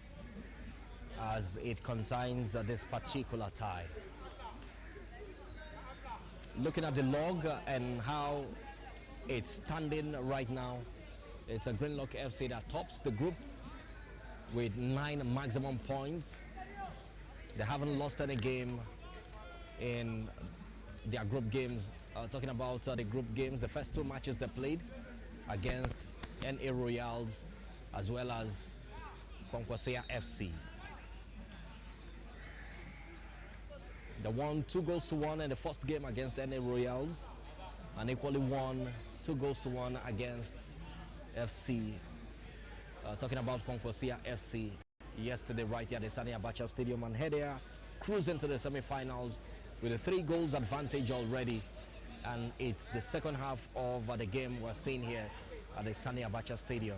A: as it concerns this particular tie. Looking at the log and how it's standing right now, it's a Greenlock FC that tops the group with 9 maximum points. They haven't lost any game in their group games. Talking about the group games, the first 2 matches they played against NLO Royals as well as Conquasia FC. They won 2-1 in the first game against NLO Royals and equally won 2-1 against FC. Talking about Conquasia FC yesterday right here at the Sani Abacha Stadium, and here they are cruising to the semi-finals with a 3 goals advantage already, and it's the second half of the game we're seeing here at the Sani Abacha Stadium.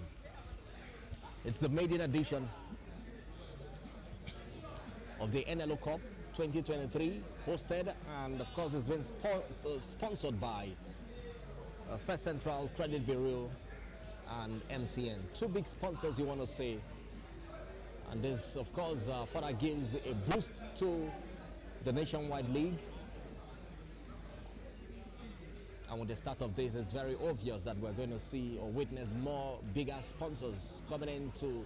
A: It's the maiden edition of the NLO Cup 2023, hosted and of course it's been sponsored by First Central Credit Bureau and MTN. 2 big sponsors, you want to say. And this, of course, further gives a boost to the Nationwide League. And with the start of this, it's very obvious that we're going to see or witness more bigger sponsors coming in to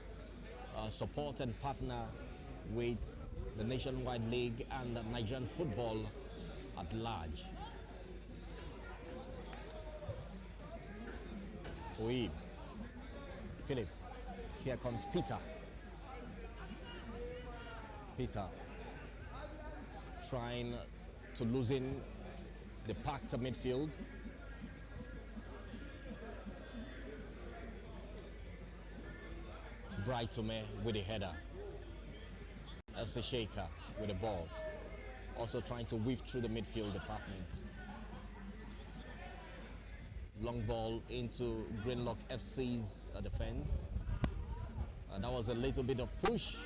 A: support and partner with the Nationwide League and Nigerian football at large. Toib, Philip, here comes Peter. Peter trying to loosen the packed midfield. Brightome with the header. FC Sheika with the ball. Also trying to weave through the midfield department. Long ball into Greenlock FC's defense. That was a little bit of push.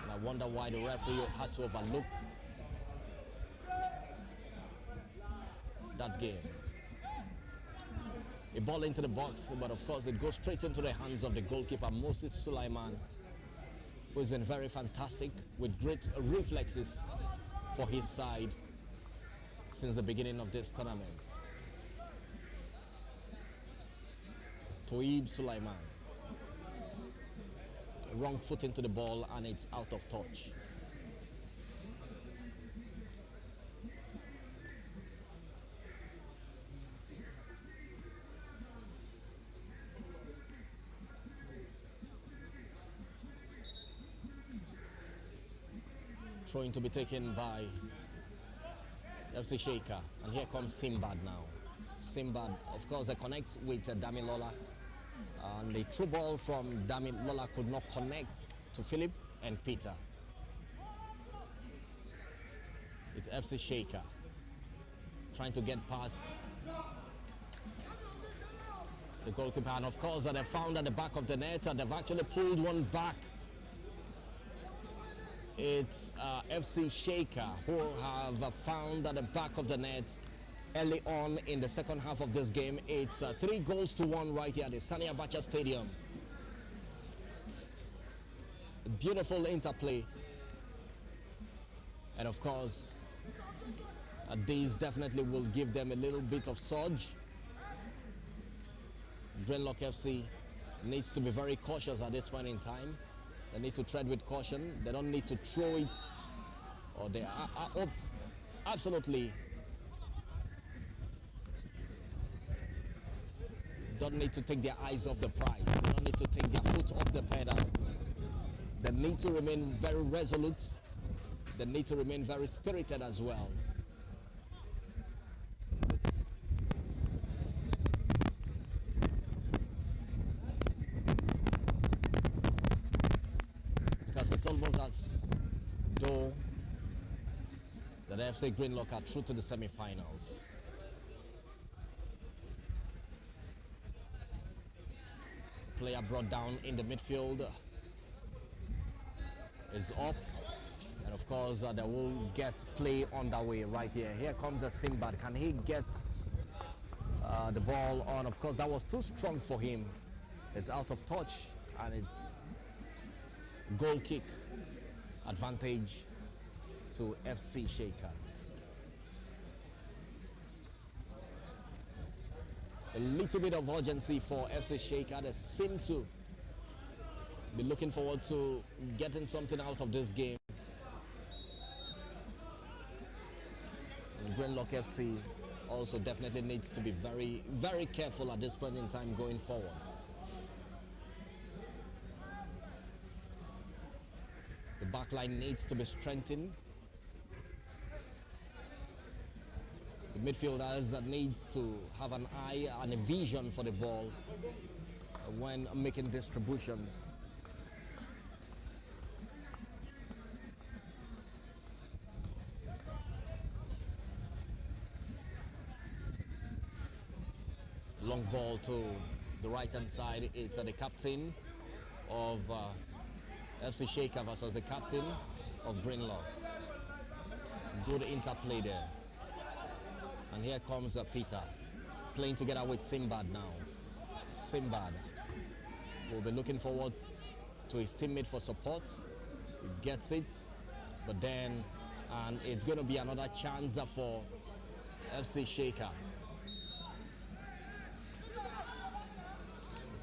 A: And I wonder why the referee had to overlook that game. A ball into the box, but of course it goes straight into the hands of the goalkeeper, Moses Sulaiman, who has been very fantastic with great reflexes for his side since the beginning of this tournament. Toib Sulaiman. Wrong foot into the ball and it's out of touch. Throwing to be taken by FC Sheika, and here comes Simbad now. Simbad, of course, connects with Damilola, and the through ball from Damilola could not connect to Philip and Peter. It's FC Sheika trying to get past the goalkeeper, and of course they found at the back of the net, and they've actually pulled one back. It's FC Sheika who have found at the back of the net early on in the second half of this game. It's 3-1 right here at the Sani Abacha Stadium. Beautiful interplay. And of course, these definitely will give them a little bit of surge. Greenlock FC needs to be very cautious at this point in time. They need to tread with caution. They don't need to throw it, or they are up. Absolutely. Don't need to take their eyes off the prize. They don't need to take their foot off the pedal. They need to remain very resolute. They need to remain very spirited as well. Because it's almost as though that FC Greenlock are through to the semi-finals. Player brought down in the midfield is up, and of course they will get play underway right here. Here comes a Simbad. Can he get the ball on? Of course, that was too strong for him. It's out of touch, and it's goal kick advantage to FC Sheika. A little bit of urgency for FC Sheika. They seem to be looking forward to getting something out of this game. And Greenlock FC also definitely needs to be very, very careful at this point in time going forward. The back line needs to be strengthened. The midfielders needs to have an eye and a vision for the ball when making distributions. Long ball to the right hand side. It's the captain of FC Sheika versus the captain of Greenlock. Good interplay there. And here comes Peter playing together with Simbad now. Simbad will be looking forward to his teammate for support. He gets it, but then, and it's going to be another chance for FC Sheika.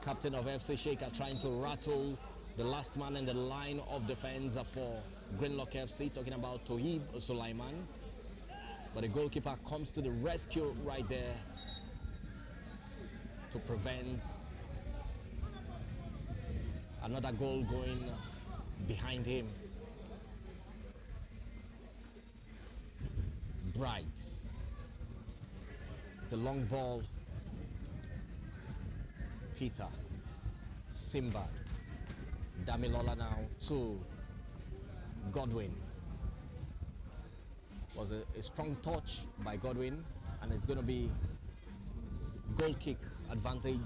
A: Captain of FC Sheika trying to rattle the last man in the line of defense for Greenlock FC, talking about Tohib Sulaiman. But the goalkeeper comes to the rescue right there to prevent another goal going behind him. Bright. The long ball. Peter. Simbad. Damilola now to Godwin. Was a strong touch by Godwin, and it's going to be goal kick advantage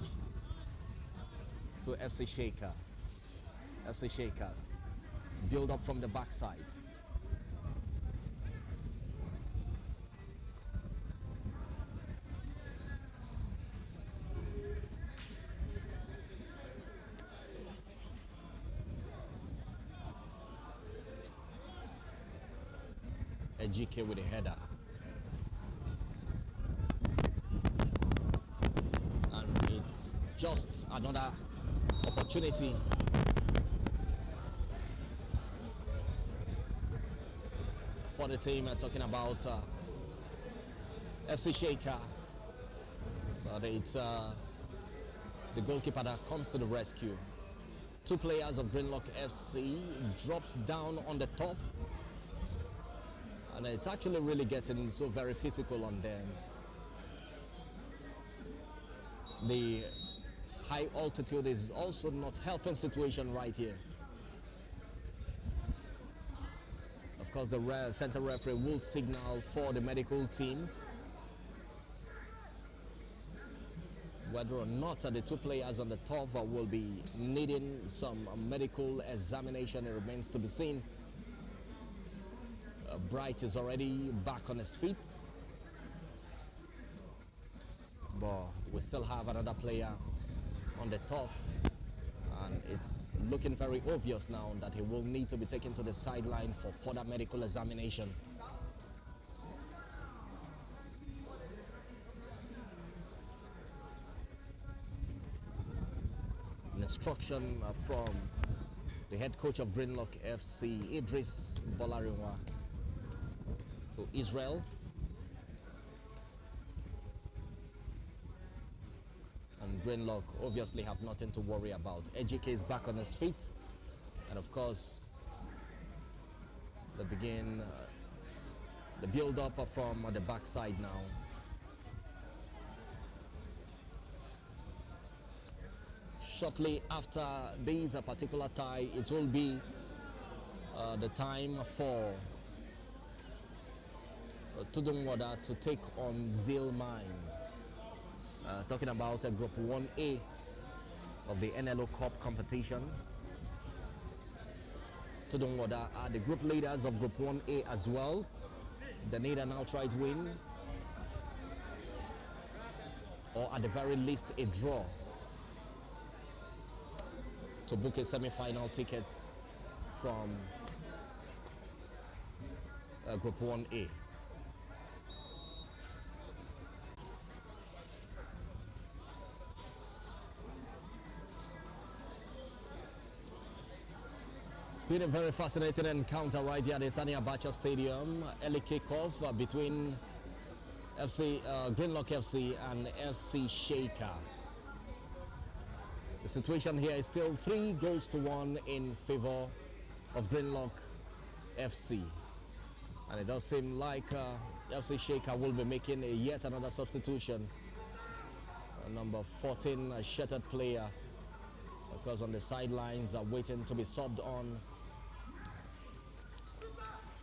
A: to FC Sheika. FC Sheika build up from the backside. GK with a header, and it's just another opportunity for the team. Talking about FC Sheika, but it's the goalkeeper that comes to the rescue. Two players of Greenlock FC drops down on the top. And it's actually really getting so very physical on them. The high altitude is also not helping situation right here. Of course, the center referee will signal for the medical team. Whether or not the two players on the top will be needing some medical examination, it remains to be seen. Bright is already back on his feet, but we still have another player on the top, and and it's looking very obvious now that he will need to be taken to the sideline for further medical examination. An instruction from the head coach of Greenlock FC, Idris Bolarinwa, to Israel. And Greenlock obviously have nothing to worry about. Ejike is back on his feet, and of course they begin the build-up from the backside now. Shortly after this particular tie, it will be the time for Tudunwada to take on Zil Mines. Talking about Group 1A of the NLO Cup competition. Tudunwada are the group leaders of Group 1A as well. They need an outright win, or at the very least a draw, to book a semi-final ticket from Group 1A. It's been a very fascinating encounter right here at the Sani Abacha Stadium. Early kickoff between Greenlock FC and FC Sheika. The situation here is still 3-1 in favor of Greenlock FC. And it does seem like FC Sheika will be making yet another substitution. Number 14, a shattered player, of course, on the sidelines, waiting to be subbed on.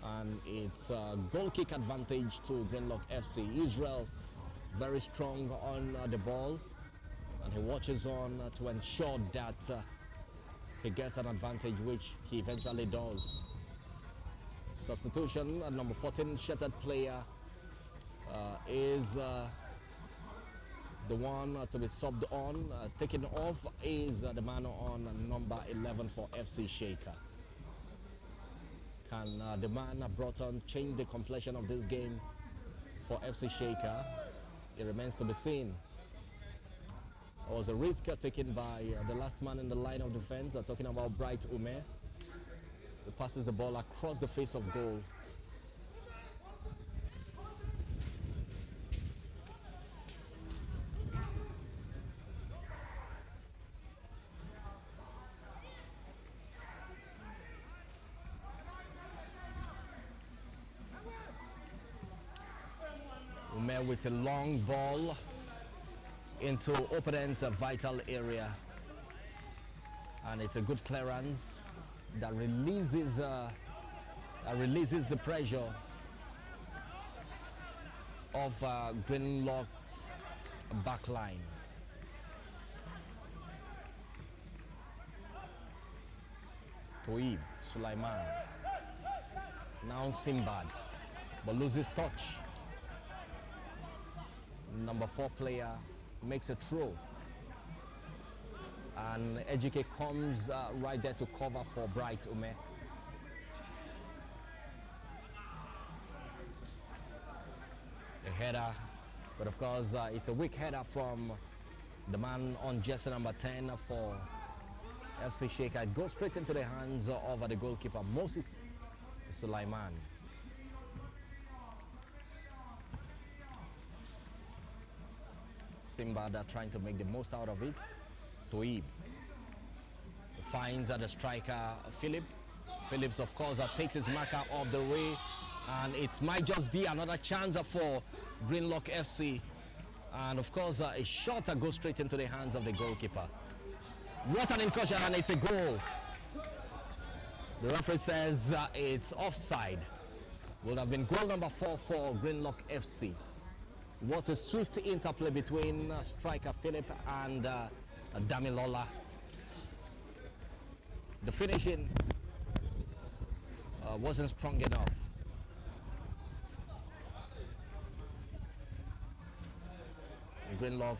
A: And it's a goal kick advantage to Greenlock FC. Israel very strong on the ball, and he watches on to ensure that he gets an advantage, which he eventually does. Substitution, number 14 shattered player is the one to be subbed on. Taken off is the man on number 11 for FC Sheika. Can the man brought on change the complexion of this game for FC Sheika? It remains to be seen. It was a risk taken by the last man in the line of defense, talking about Bright Ume. He passes the ball across the face of goal. Ume with a long ball into opponent's vital area, and it's a good clearance that releases the pressure of Greenlock's backline. Toib Sulaiman, now Simbad, but loses touch. Number 4 player makes a throw, and Ejike comes right there to cover for Bright Ume. A header, but of course it's a weak header from the man on jersey number 10 for FC Sheika. It goes straight into the hands of the goalkeeper, Moses Sulaiman. Simbada trying to make the most out of it. Toib finds the striker Philip. Phillips, of course, takes his marker off the way, and it might just be another chance for Greenlock FC. And of course, a shot goes straight into the hands of the goalkeeper. What an incursion, and it's a goal. The referee says it's offside. Would have been goal number 4 for Greenlock FC. What a swift interplay between striker Philip and Damilola. The finishing wasn't strong enough. Greenlock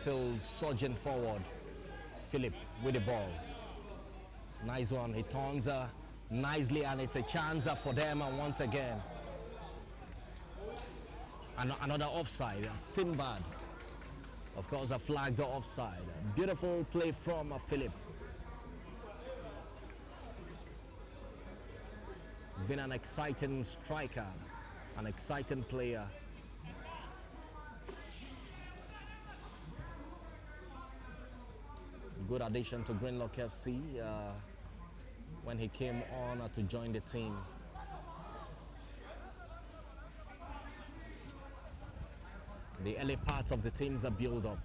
A: still surging forward, Philip with the ball. Nice one. He turns nicely, and it's a chance for them once again. Another offside. Sinbad, of course, a flagged offside. Beautiful play from Philip. He's been an exciting striker, an exciting player. Good addition to Greenlock FC when he came on to join the team. The early parts of the team's build up.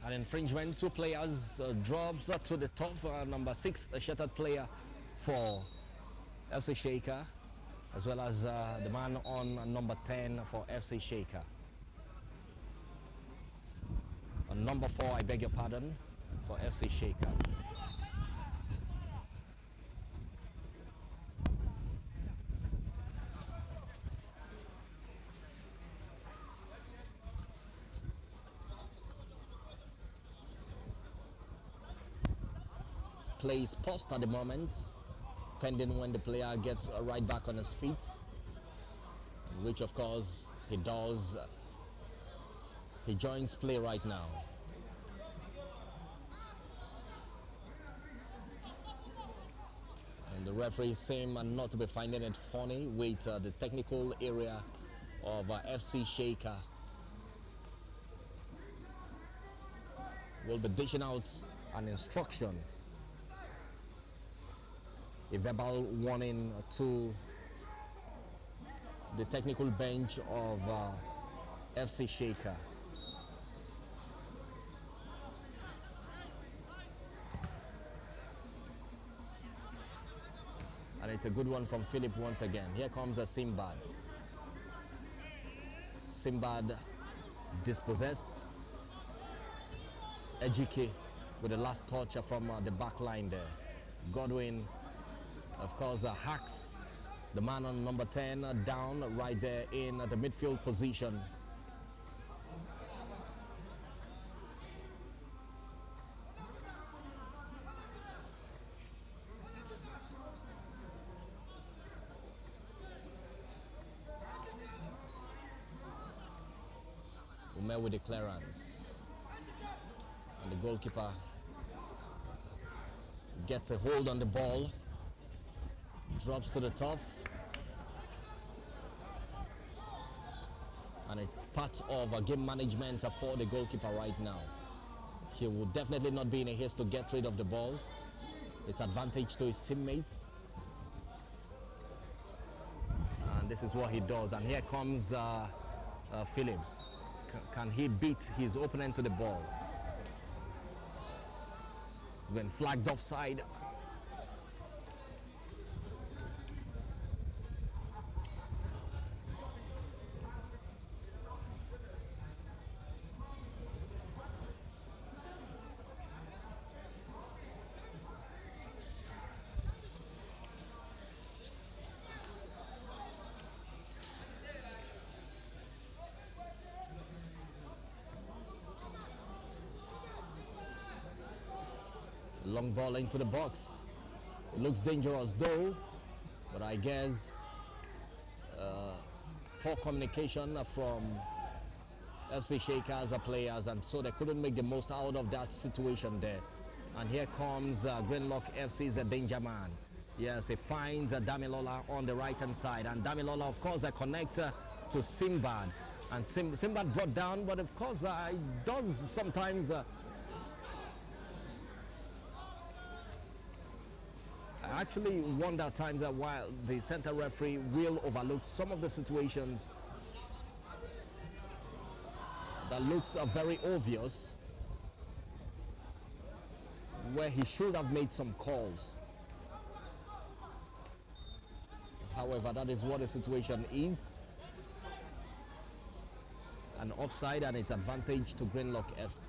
A: An infringement, 2 players drops to the top. Number 6, a shattered player for FC Sheika, as well as the man on number 10 for FC Sheika. Number 4, I beg your pardon, for FC Sheika. Play is paused at the moment, pending when the player gets right back on his feet, which of course he does. He joins play right now. And the referee seems not to be finding it funny with the technical area of FC Sheika. Will be dishing out an instruction, a verbal warning to the technical bench of FC Sheika. And it's a good one from Philip once again. Here comes a Sinbad. Sinbad dispossessed. Ejike with the last touch from the back line there. Godwin, of course, hacks the man on number 10 down right there in the midfield position. Ume with the clearance, and the goalkeeper gets a hold on the ball, drops to the top, and it's part of a game management for the goalkeeper right now. He will definitely not be in a haste to get rid of the ball. It's advantage to his teammates, and this is what he does. And here comes Phillips. Can he beat his opponent to the ball? When flagged offside. Long ball into the box. It looks dangerous though, but I guess poor communication from FC Sheika's players, and so they couldn't make the most out of that situation there. And here comes Greenlock FC's danger man. Yes, he finds Damilola on the right hand side, and Damilola of course connects to Sinbad, and Sinbad brought down, but of course it does sometimes I actually wonder at times that while the center referee will overlook some of the situations that looks very obvious, where he should have made some calls. However, that is what the situation is. An offside, and it's advantage to Greenlock FC.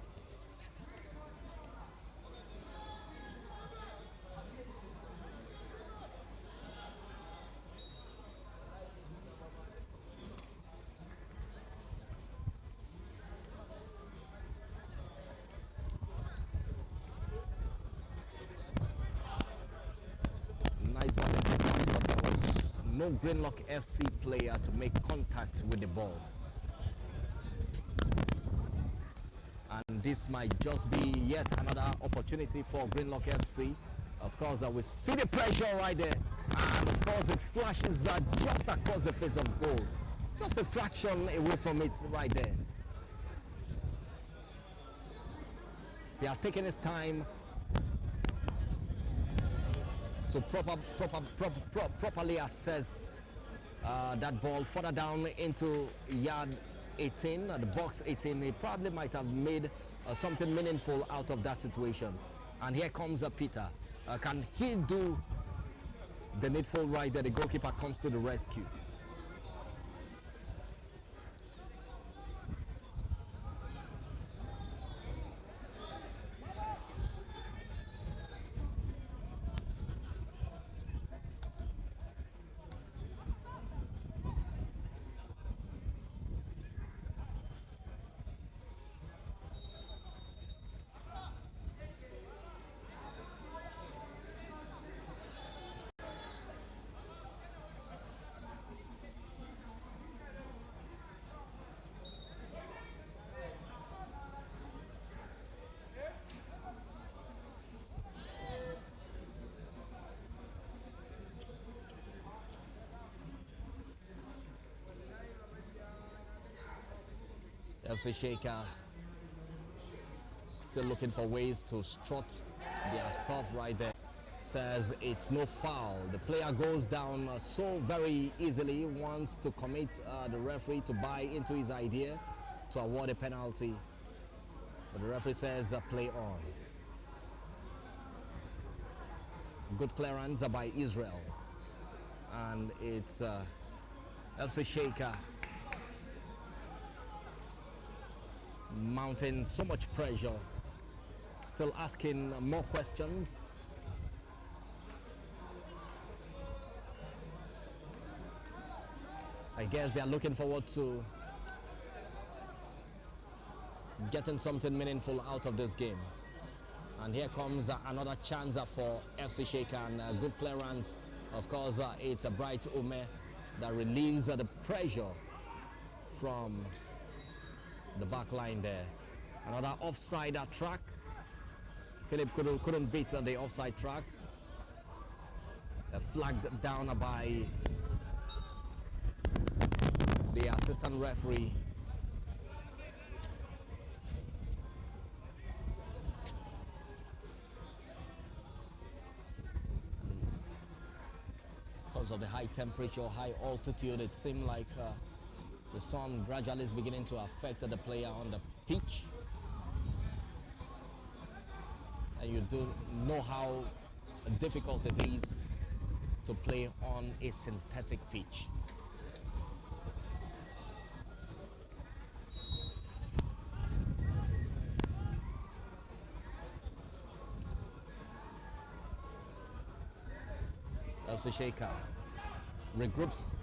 A: no Greenlock FC player to make contact with the ball. And this might just be yet another opportunity for Greenlock FC. Of course, we see the pressure right there. And of course, it flashes just across the face of goal. Just a fraction away from it right there. He has taken his time to properly assess that ball further down into yard 18, the box 18. He probably might have made something meaningful out of that situation. And here comes Peter. Can he do the needful right there? The goalkeeper comes to the rescue. FC Sheika still looking for ways to strut their stuff right there. Says it's no foul. The player goes down so very easily, wants to commit the referee to buy into his idea to award a penalty. But the referee says play on. Good clearance by Israel. And it's FC Sheika mounting so much pressure, still asking more questions. I guess they are looking forward to getting something meaningful out of this game. And here comes another chance for FC Sheika, and good clearance. Of course, it's a Bright Ume that relieves the pressure from the back line there. Another offside track. Philip couldn't beat the offside track. Flagged down by the assistant referee. Because of the high temperature, high altitude, it seemed like the sun gradually is beginning to affect the player on the pitch. And you do know how difficult it is to play on a synthetic pitch. FC Sheika regroups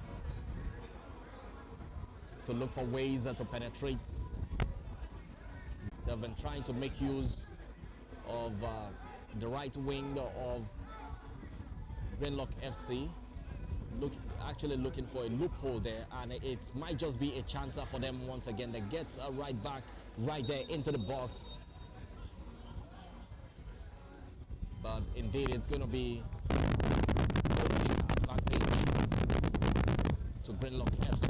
A: to look for ways to penetrate. They've been trying to make use of the right wing of Greenlock FC. Actually looking for a loophole there, and it might just be a chance for them once again. They get right back right there into the box. But indeed, it's going to be advantage to Greenlock FC.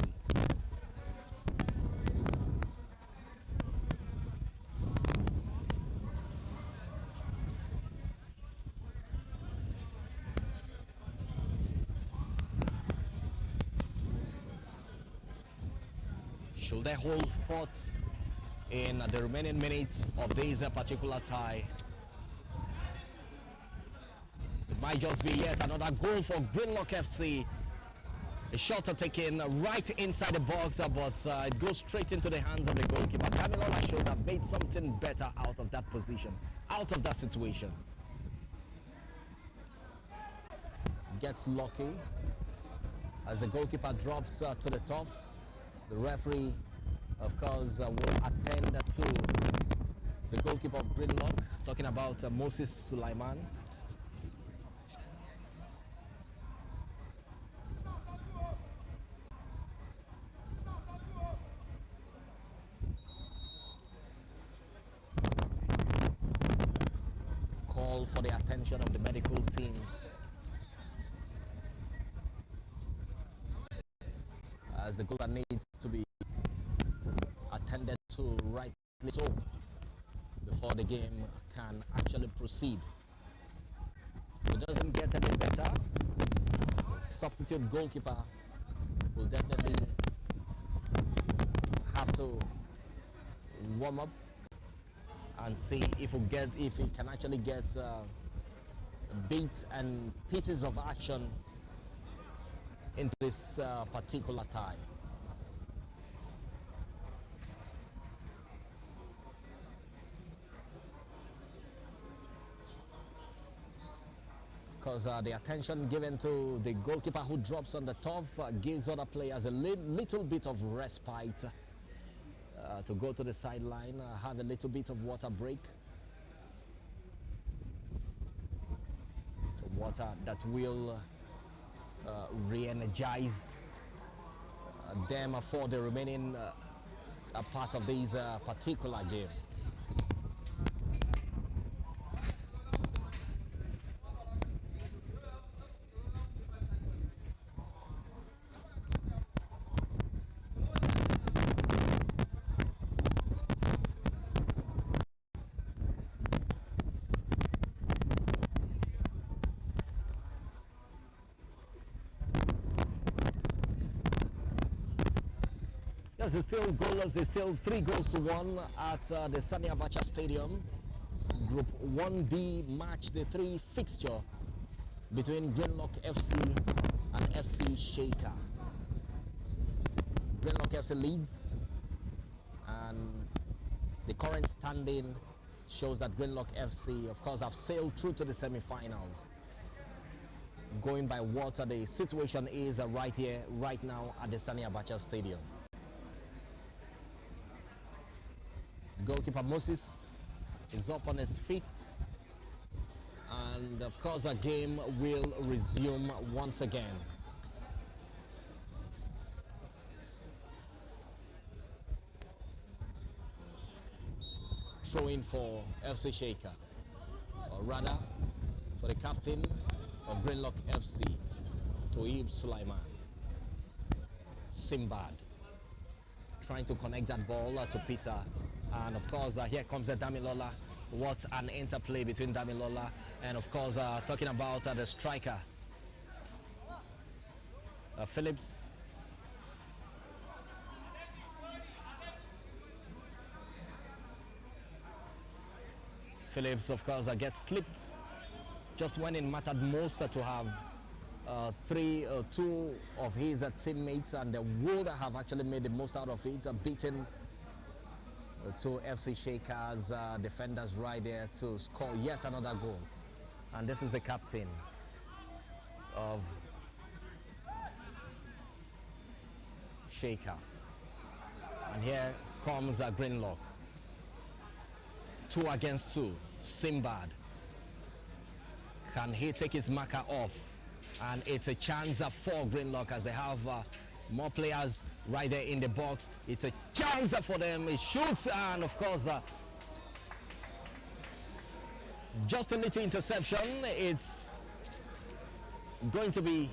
A: Should they hold forth in the remaining minutes of this particular tie? It might just be yet another goal for Greenlock FC. A shot taken right inside the box, but it goes straight into the hands of the goalkeeper. Damilola should have made something better out of that position, out of that situation. Gets lucky as the goalkeeper drops to the top. The referee, of course, will attend to the goalkeeper of Greenlock, talking about Moses Sulaiman. call for the attention of the medical team. As the goalie needs to be attended to rightly so before the game can actually proceed. If it doesn't get any better, the substitute goalkeeper will definitely have to warm up and see if he can actually get beats and pieces of action into this particular tie. Because the attention given to the goalkeeper who drops on the turf gives other players a little bit of respite to go to the sideline, have a little bit of water break. Water that will re-energize them for the remaining part of this particular game. Yes, it's still goalless. It's still 3 goals to 1 at the Sani Abacha Stadium. Group 1B match, the 3 fixture between Greenlock FC and FC Sheika. Greenlock FC leads, and the current standing shows that Greenlock FC, of course, have sailed through to the semi-finals. Going by what the situation is right here, right now at the Sani Abacha Stadium. Goalkeeper Moses is up on his feet, and of course a game will resume once again. Throw in for FC Sheika, or rather for the captain of Greenlock FC, Toib Sulaiman. Simbad trying to connect that ball to Peter. And of course, here comes Damilola. What an interplay between Damilola and, of course, talking about the striker, Phillips. Phillips, of course, gets slipped just when it mattered most to have 2 of his teammates, and they would have actually made the most out of it, beating 2 FC Sheika's defenders right there to score yet another goal. And this is the captain of Sheika. And here comes Greenlock. 2 against 2. Simbad. Can he take his marker off? And it's a chance for Greenlock as they have more players right there in the box. It's a chance for them. He shoots, and of course just a little interception. It's going to be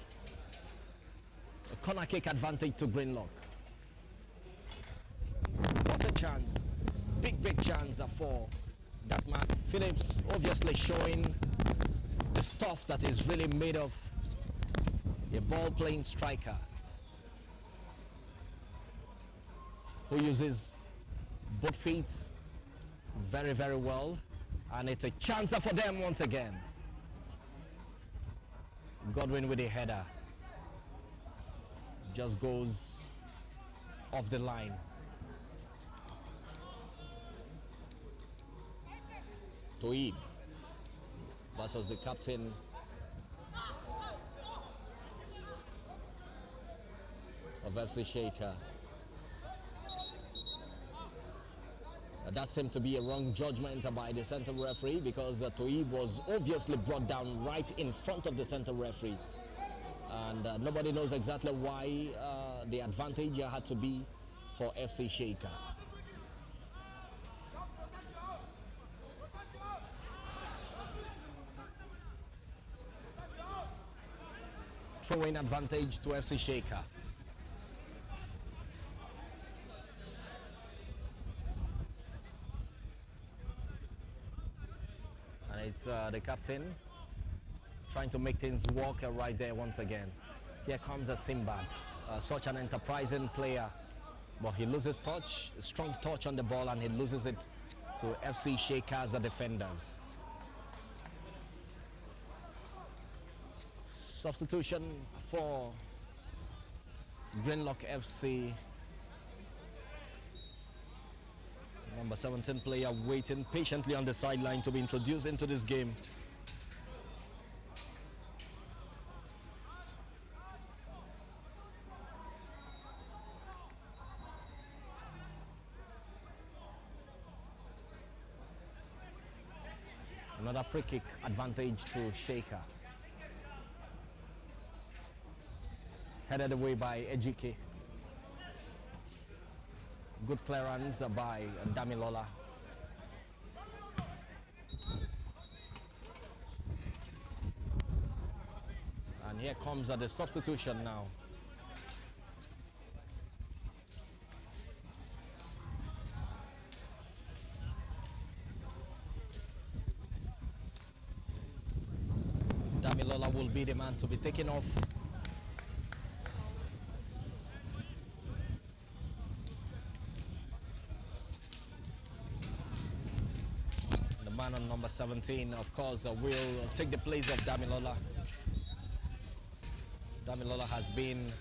A: a corner kick advantage to Greenlock. What a chance, big chance for that man. Phillips obviously showing the stuff that is really made of a ball playing striker who uses both feet very well, and it's a chance for them once again. Godwin with a header, just goes off the line. Toib versus the captain of FC Sheika. That seemed to be a wrong judgment by the center referee, because Toib was obviously brought down right in front of the center referee, and nobody knows exactly why the advantage had to be for FC Sheika. throw-in advantage to FC Sheika. And it's the captain trying to make things work right there once again. Here comes a Simbad, such an enterprising player, but he loses touch, a strong touch on the ball, and he loses it to FC Sheika's defenders. Substitution for Greenlock FC. Number 17 player waiting patiently on the sideline to be introduced into this game. Another free kick advantage to Sheika. Headed away by Ejike. Good clearance by Damilola. And here comes the substitution now. Damilola will be the man to be taken off. The man on number 17, of course, will take the place of Damilola. Damilola has been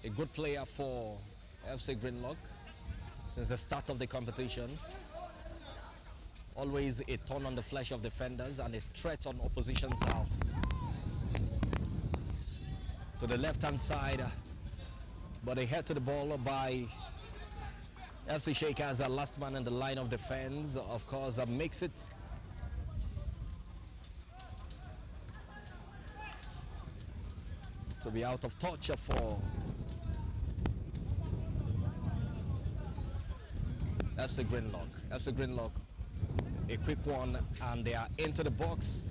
A: a good player for FC Greenlock since the start of the competition. Always a thorn on the flesh of defenders and a threat on opposition's half. To the left-hand side, but a head to the ball by FC Sheika as a last man in the line of defense. Of course, makes it to be out of touch for FC Greenlock. FC Greenlock, a quick one, and they are into the box.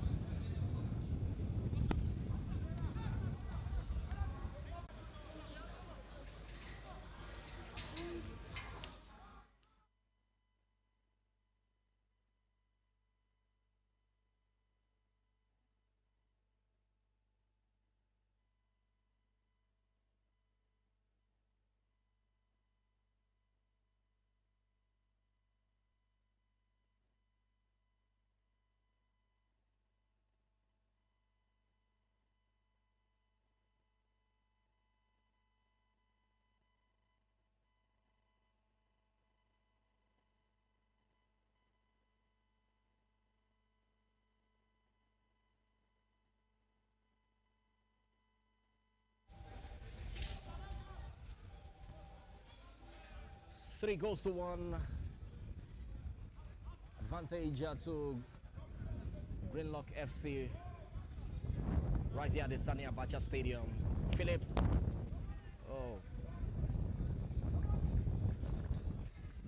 A: Three goals to one. Advantage to Greenlock FC right here at the Sani Abacha Stadium. Phillips. Oh.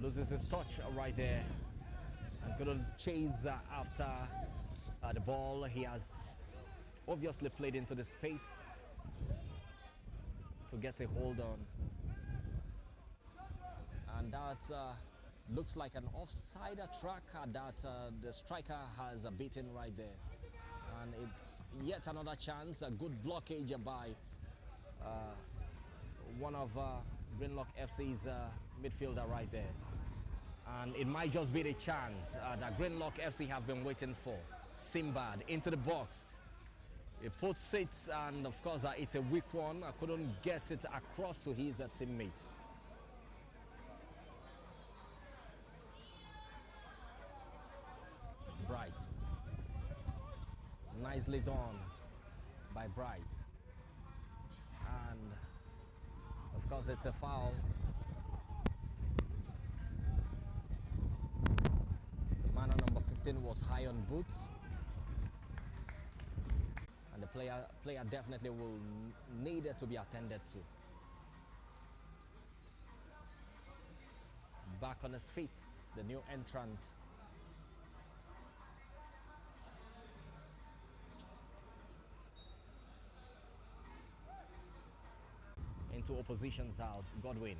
A: Loses his touch right there and couldn't chase after the ball. He has obviously played into the space to get a hold on. And that looks like an offside track that the striker has beaten right there. And it's yet another chance, a good blockage by one of Greenlock FC's midfielder right there. And it might just be the chance that Greenlock FC have been waiting for. Simbad into the box. He puts it, and of course it's a weak one. I couldn't get it across to his teammate. Bright. Nicely done by Bright. And of course it's a foul. The man on number 15 was high on boots. And the player definitely will need it to be attended to. Back on his feet, the new entrant. into opposition's half, Godwin.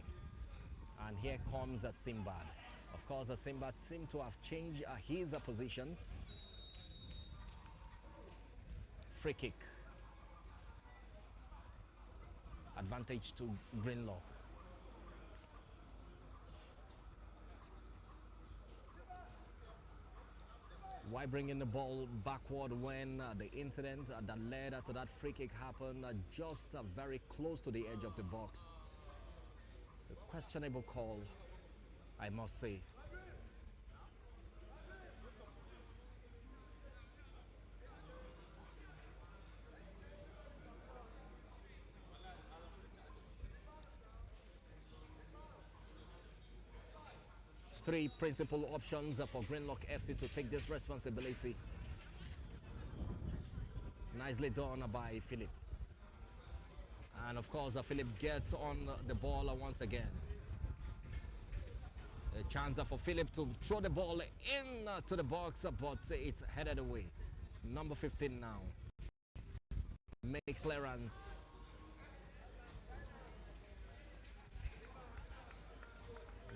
A: And here comes a Simbad. Of course, a Simbad seemed to have changed his position. Free kick. Advantage to Greenlock. Why bringing the ball backward when the incident that led to that free kick happened just very close to the edge of the box? It's a questionable call, I must say. Three principal options for Greenlock FC to take this responsibility. Nicely done by Philip. And of course, Philip gets on the ball once again. A chance for Philip to throw the ball in to the box, but it's headed away. Number 15 now. Makes clearance.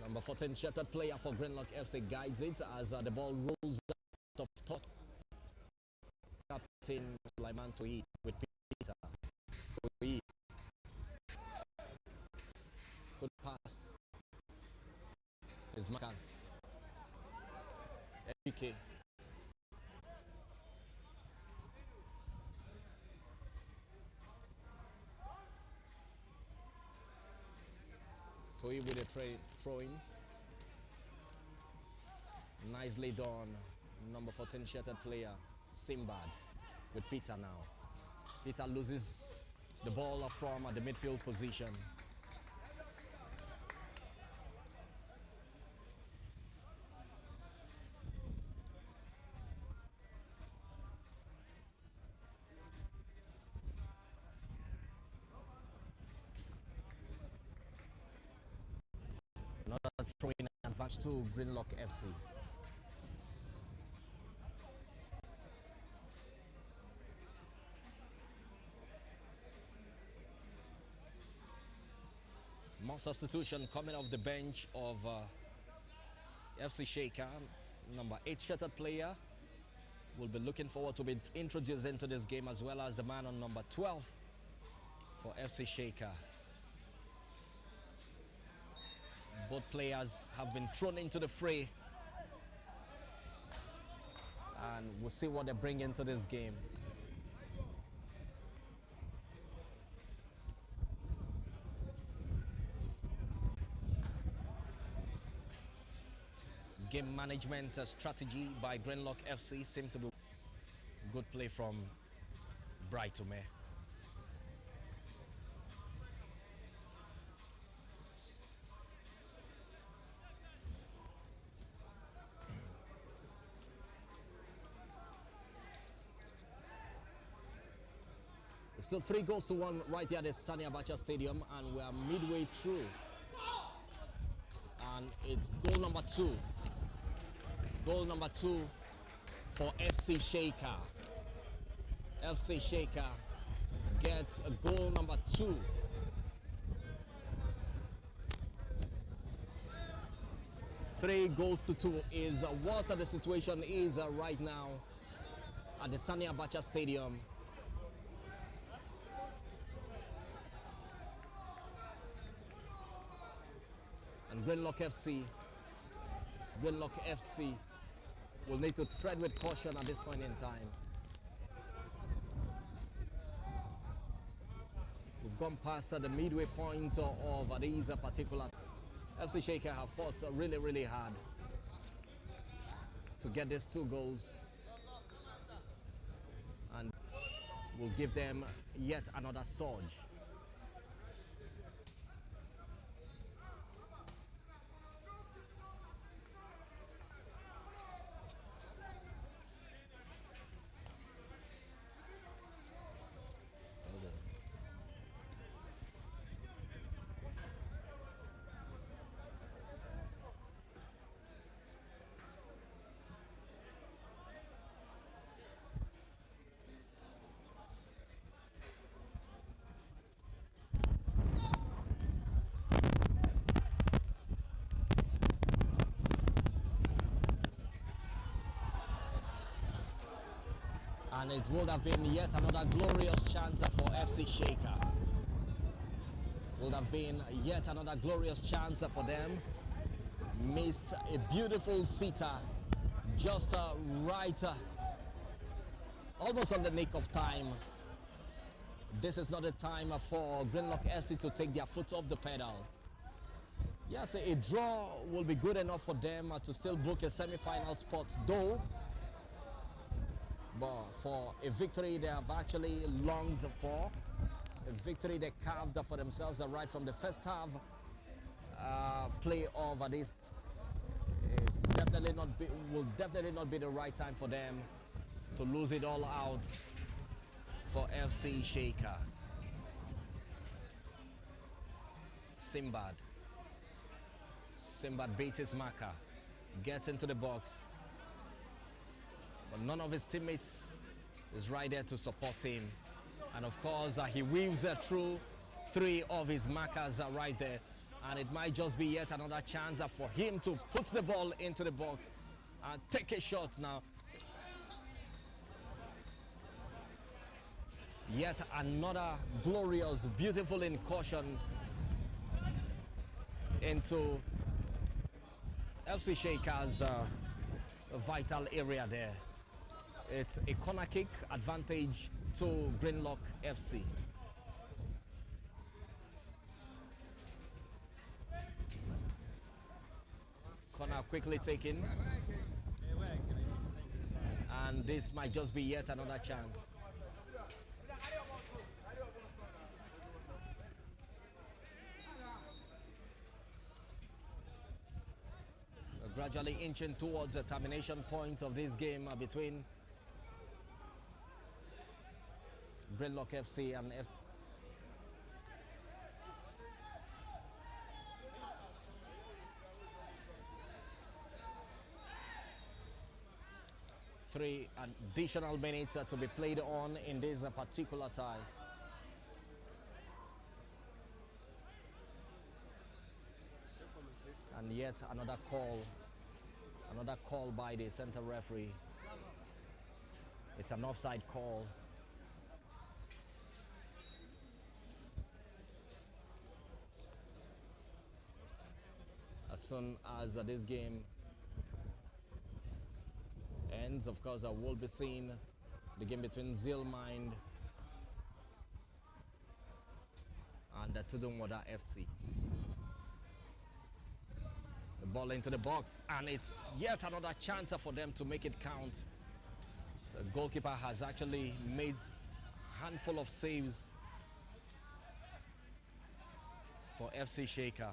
A: Number 14, shattered player for Greenlock FC guides it as the ball rolls out of top. Captain Sulaiman Toyi with Peter. Toyi. Good pass. Is Marcus. FK. Toyi with a throw-in. Nicely done. Number 14 shattered player, Simbad, with Peter now. Peter loses the ball from the midfield position. Another throw-in advance to Greenlock FC. More substitution coming off the bench of FC Sheika. Number 8 shattered player will be looking forward to be introduced into this game, as well as the man on number 12 for FC Sheika. Both players have been thrown into the fray, and we'll see what they bring into this game. Game management strategy by Greenlock FC seemed to be good play from Brightume. Still 3-1 right here at the Sani Abacha Stadium, and we are midway through. And it's goal number 2. Goal number 2 for FC Sheika. FC Sheika gets a goal number 2. Three goals to 2 is what the situation is right now at the Sani Abacha Stadium. And Greenlock FC will need to tread with caution at this point in time. We've gone past the midway point of these particular. FC Sheika have fought really hard to get these 2 goals, and will give them yet another surge. And it would have been yet another glorious chance for FC Sheika. Would have been yet another glorious chance for them. Missed a beautiful sitter, just right, almost on the nick of time. This is not a time for Greenlock FC to take their foot off the pedal. Yes, a draw will be good enough for them to still book a semi-final spot, though. But for a victory they have actually longed for, a victory they carved for themselves right from the first half play of this. It's definitely will definitely not be the right time for them to lose it all out for FC Sheika. Simbad beats his marker, gets into the box, but none of his teammates is right there to support him. And of course, he weaves through three of his markers right there. And it might just be yet another chance for him to put the ball into the box and take a shot now. Yet another glorious, beautiful incursion into FC Sheika's vital area there. It's a corner kick advantage to Greenlock FC. Corner quickly taken. And this might just be yet another chance. Gradually inching towards the termination point of this game between Greenlock FC and Three additional minutes to be played on in this particular tie. And yet another call by the center referee. It's an offside call. As soon as this game ends, of course, I will be seeing the game between Zilmind and Tudunwada FC. The ball into the box, and it's yet another chance for them to make it count. The goalkeeper has actually made a handful of saves for FC Sheika.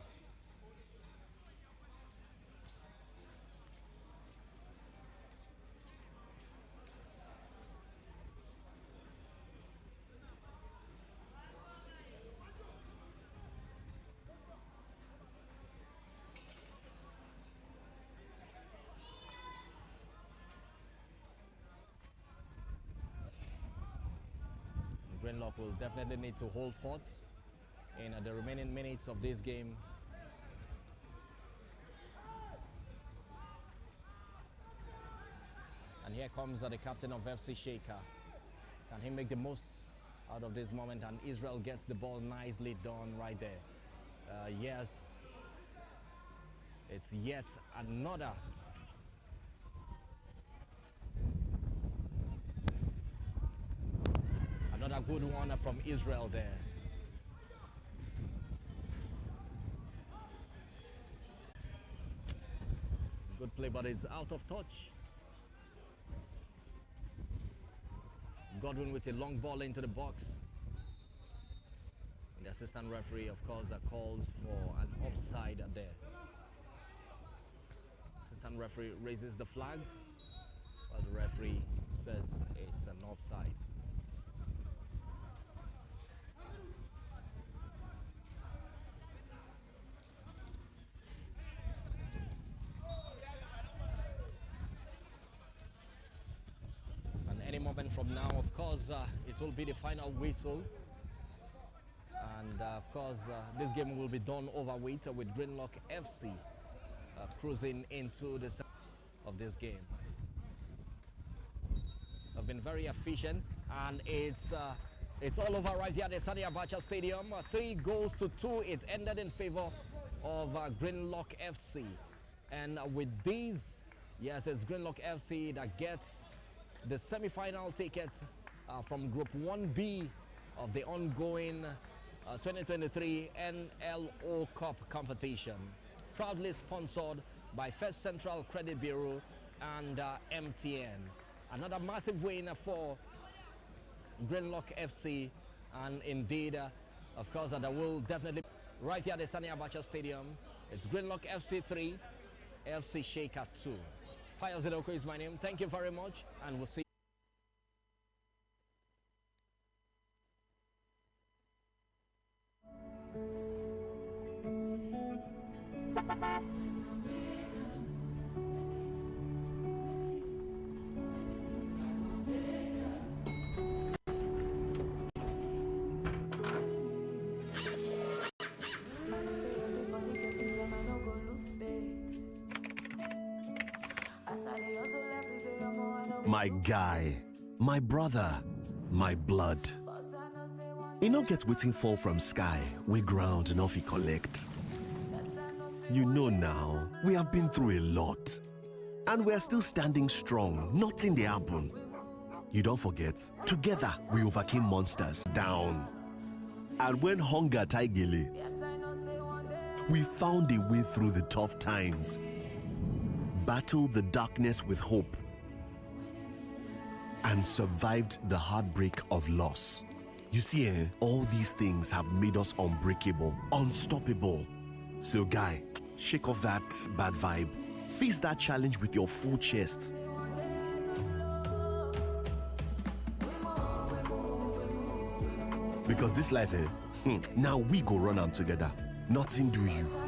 A: Greenlock will definitely need to hold forth in the remaining minutes of this game. And here comes the captain of FC Sheika. Can he make the most out of this moment? And Israel gets the ball nicely done right there. Yes, it's yet another good one from Israel there. Good play, but it's out of touch. Godwin with a long ball into the box. The assistant referee, of course, calls for an offside there. Assistant referee raises the flag, while the referee says it's an offside. Moment from now, of course, it will be the final whistle, and of course this game will be done over with Greenlock FC cruising into the of this game. have been very efficient, and it's all over right here at the Sani Abacha Stadium. 3-2. It ended in favor of Greenlock FC. And with these, yes, it's Greenlock FC that gets the semi-final tickets from Group 1B of the ongoing 2023 NLO Cup competition, proudly sponsored by First Central Credit Bureau and MTN. Another massive win for Greenlock FC, and indeed, of course, that will definitely right here at the Sani Abacha Stadium. It's Greenlock FC 3, FC Sheika 2. Pius Zidoko is my name. Thank you very much, and we'll see you.
F: My guy, my brother, my blood. You no get waiting fall from sky, we ground enough he collect. You know now, we have been through a lot. And we are still standing strong, nothing they happen. You don't forget, together we overcame monsters down. And when hunger tigele, we found a way through the tough times. Battled the darkness with hope. And survived the heartbreak of loss. You see, all these things have made us unbreakable, unstoppable. So guy, shake off that bad vibe. Face that challenge with your full chest. Because this life, now we go run them together. Nothing do you.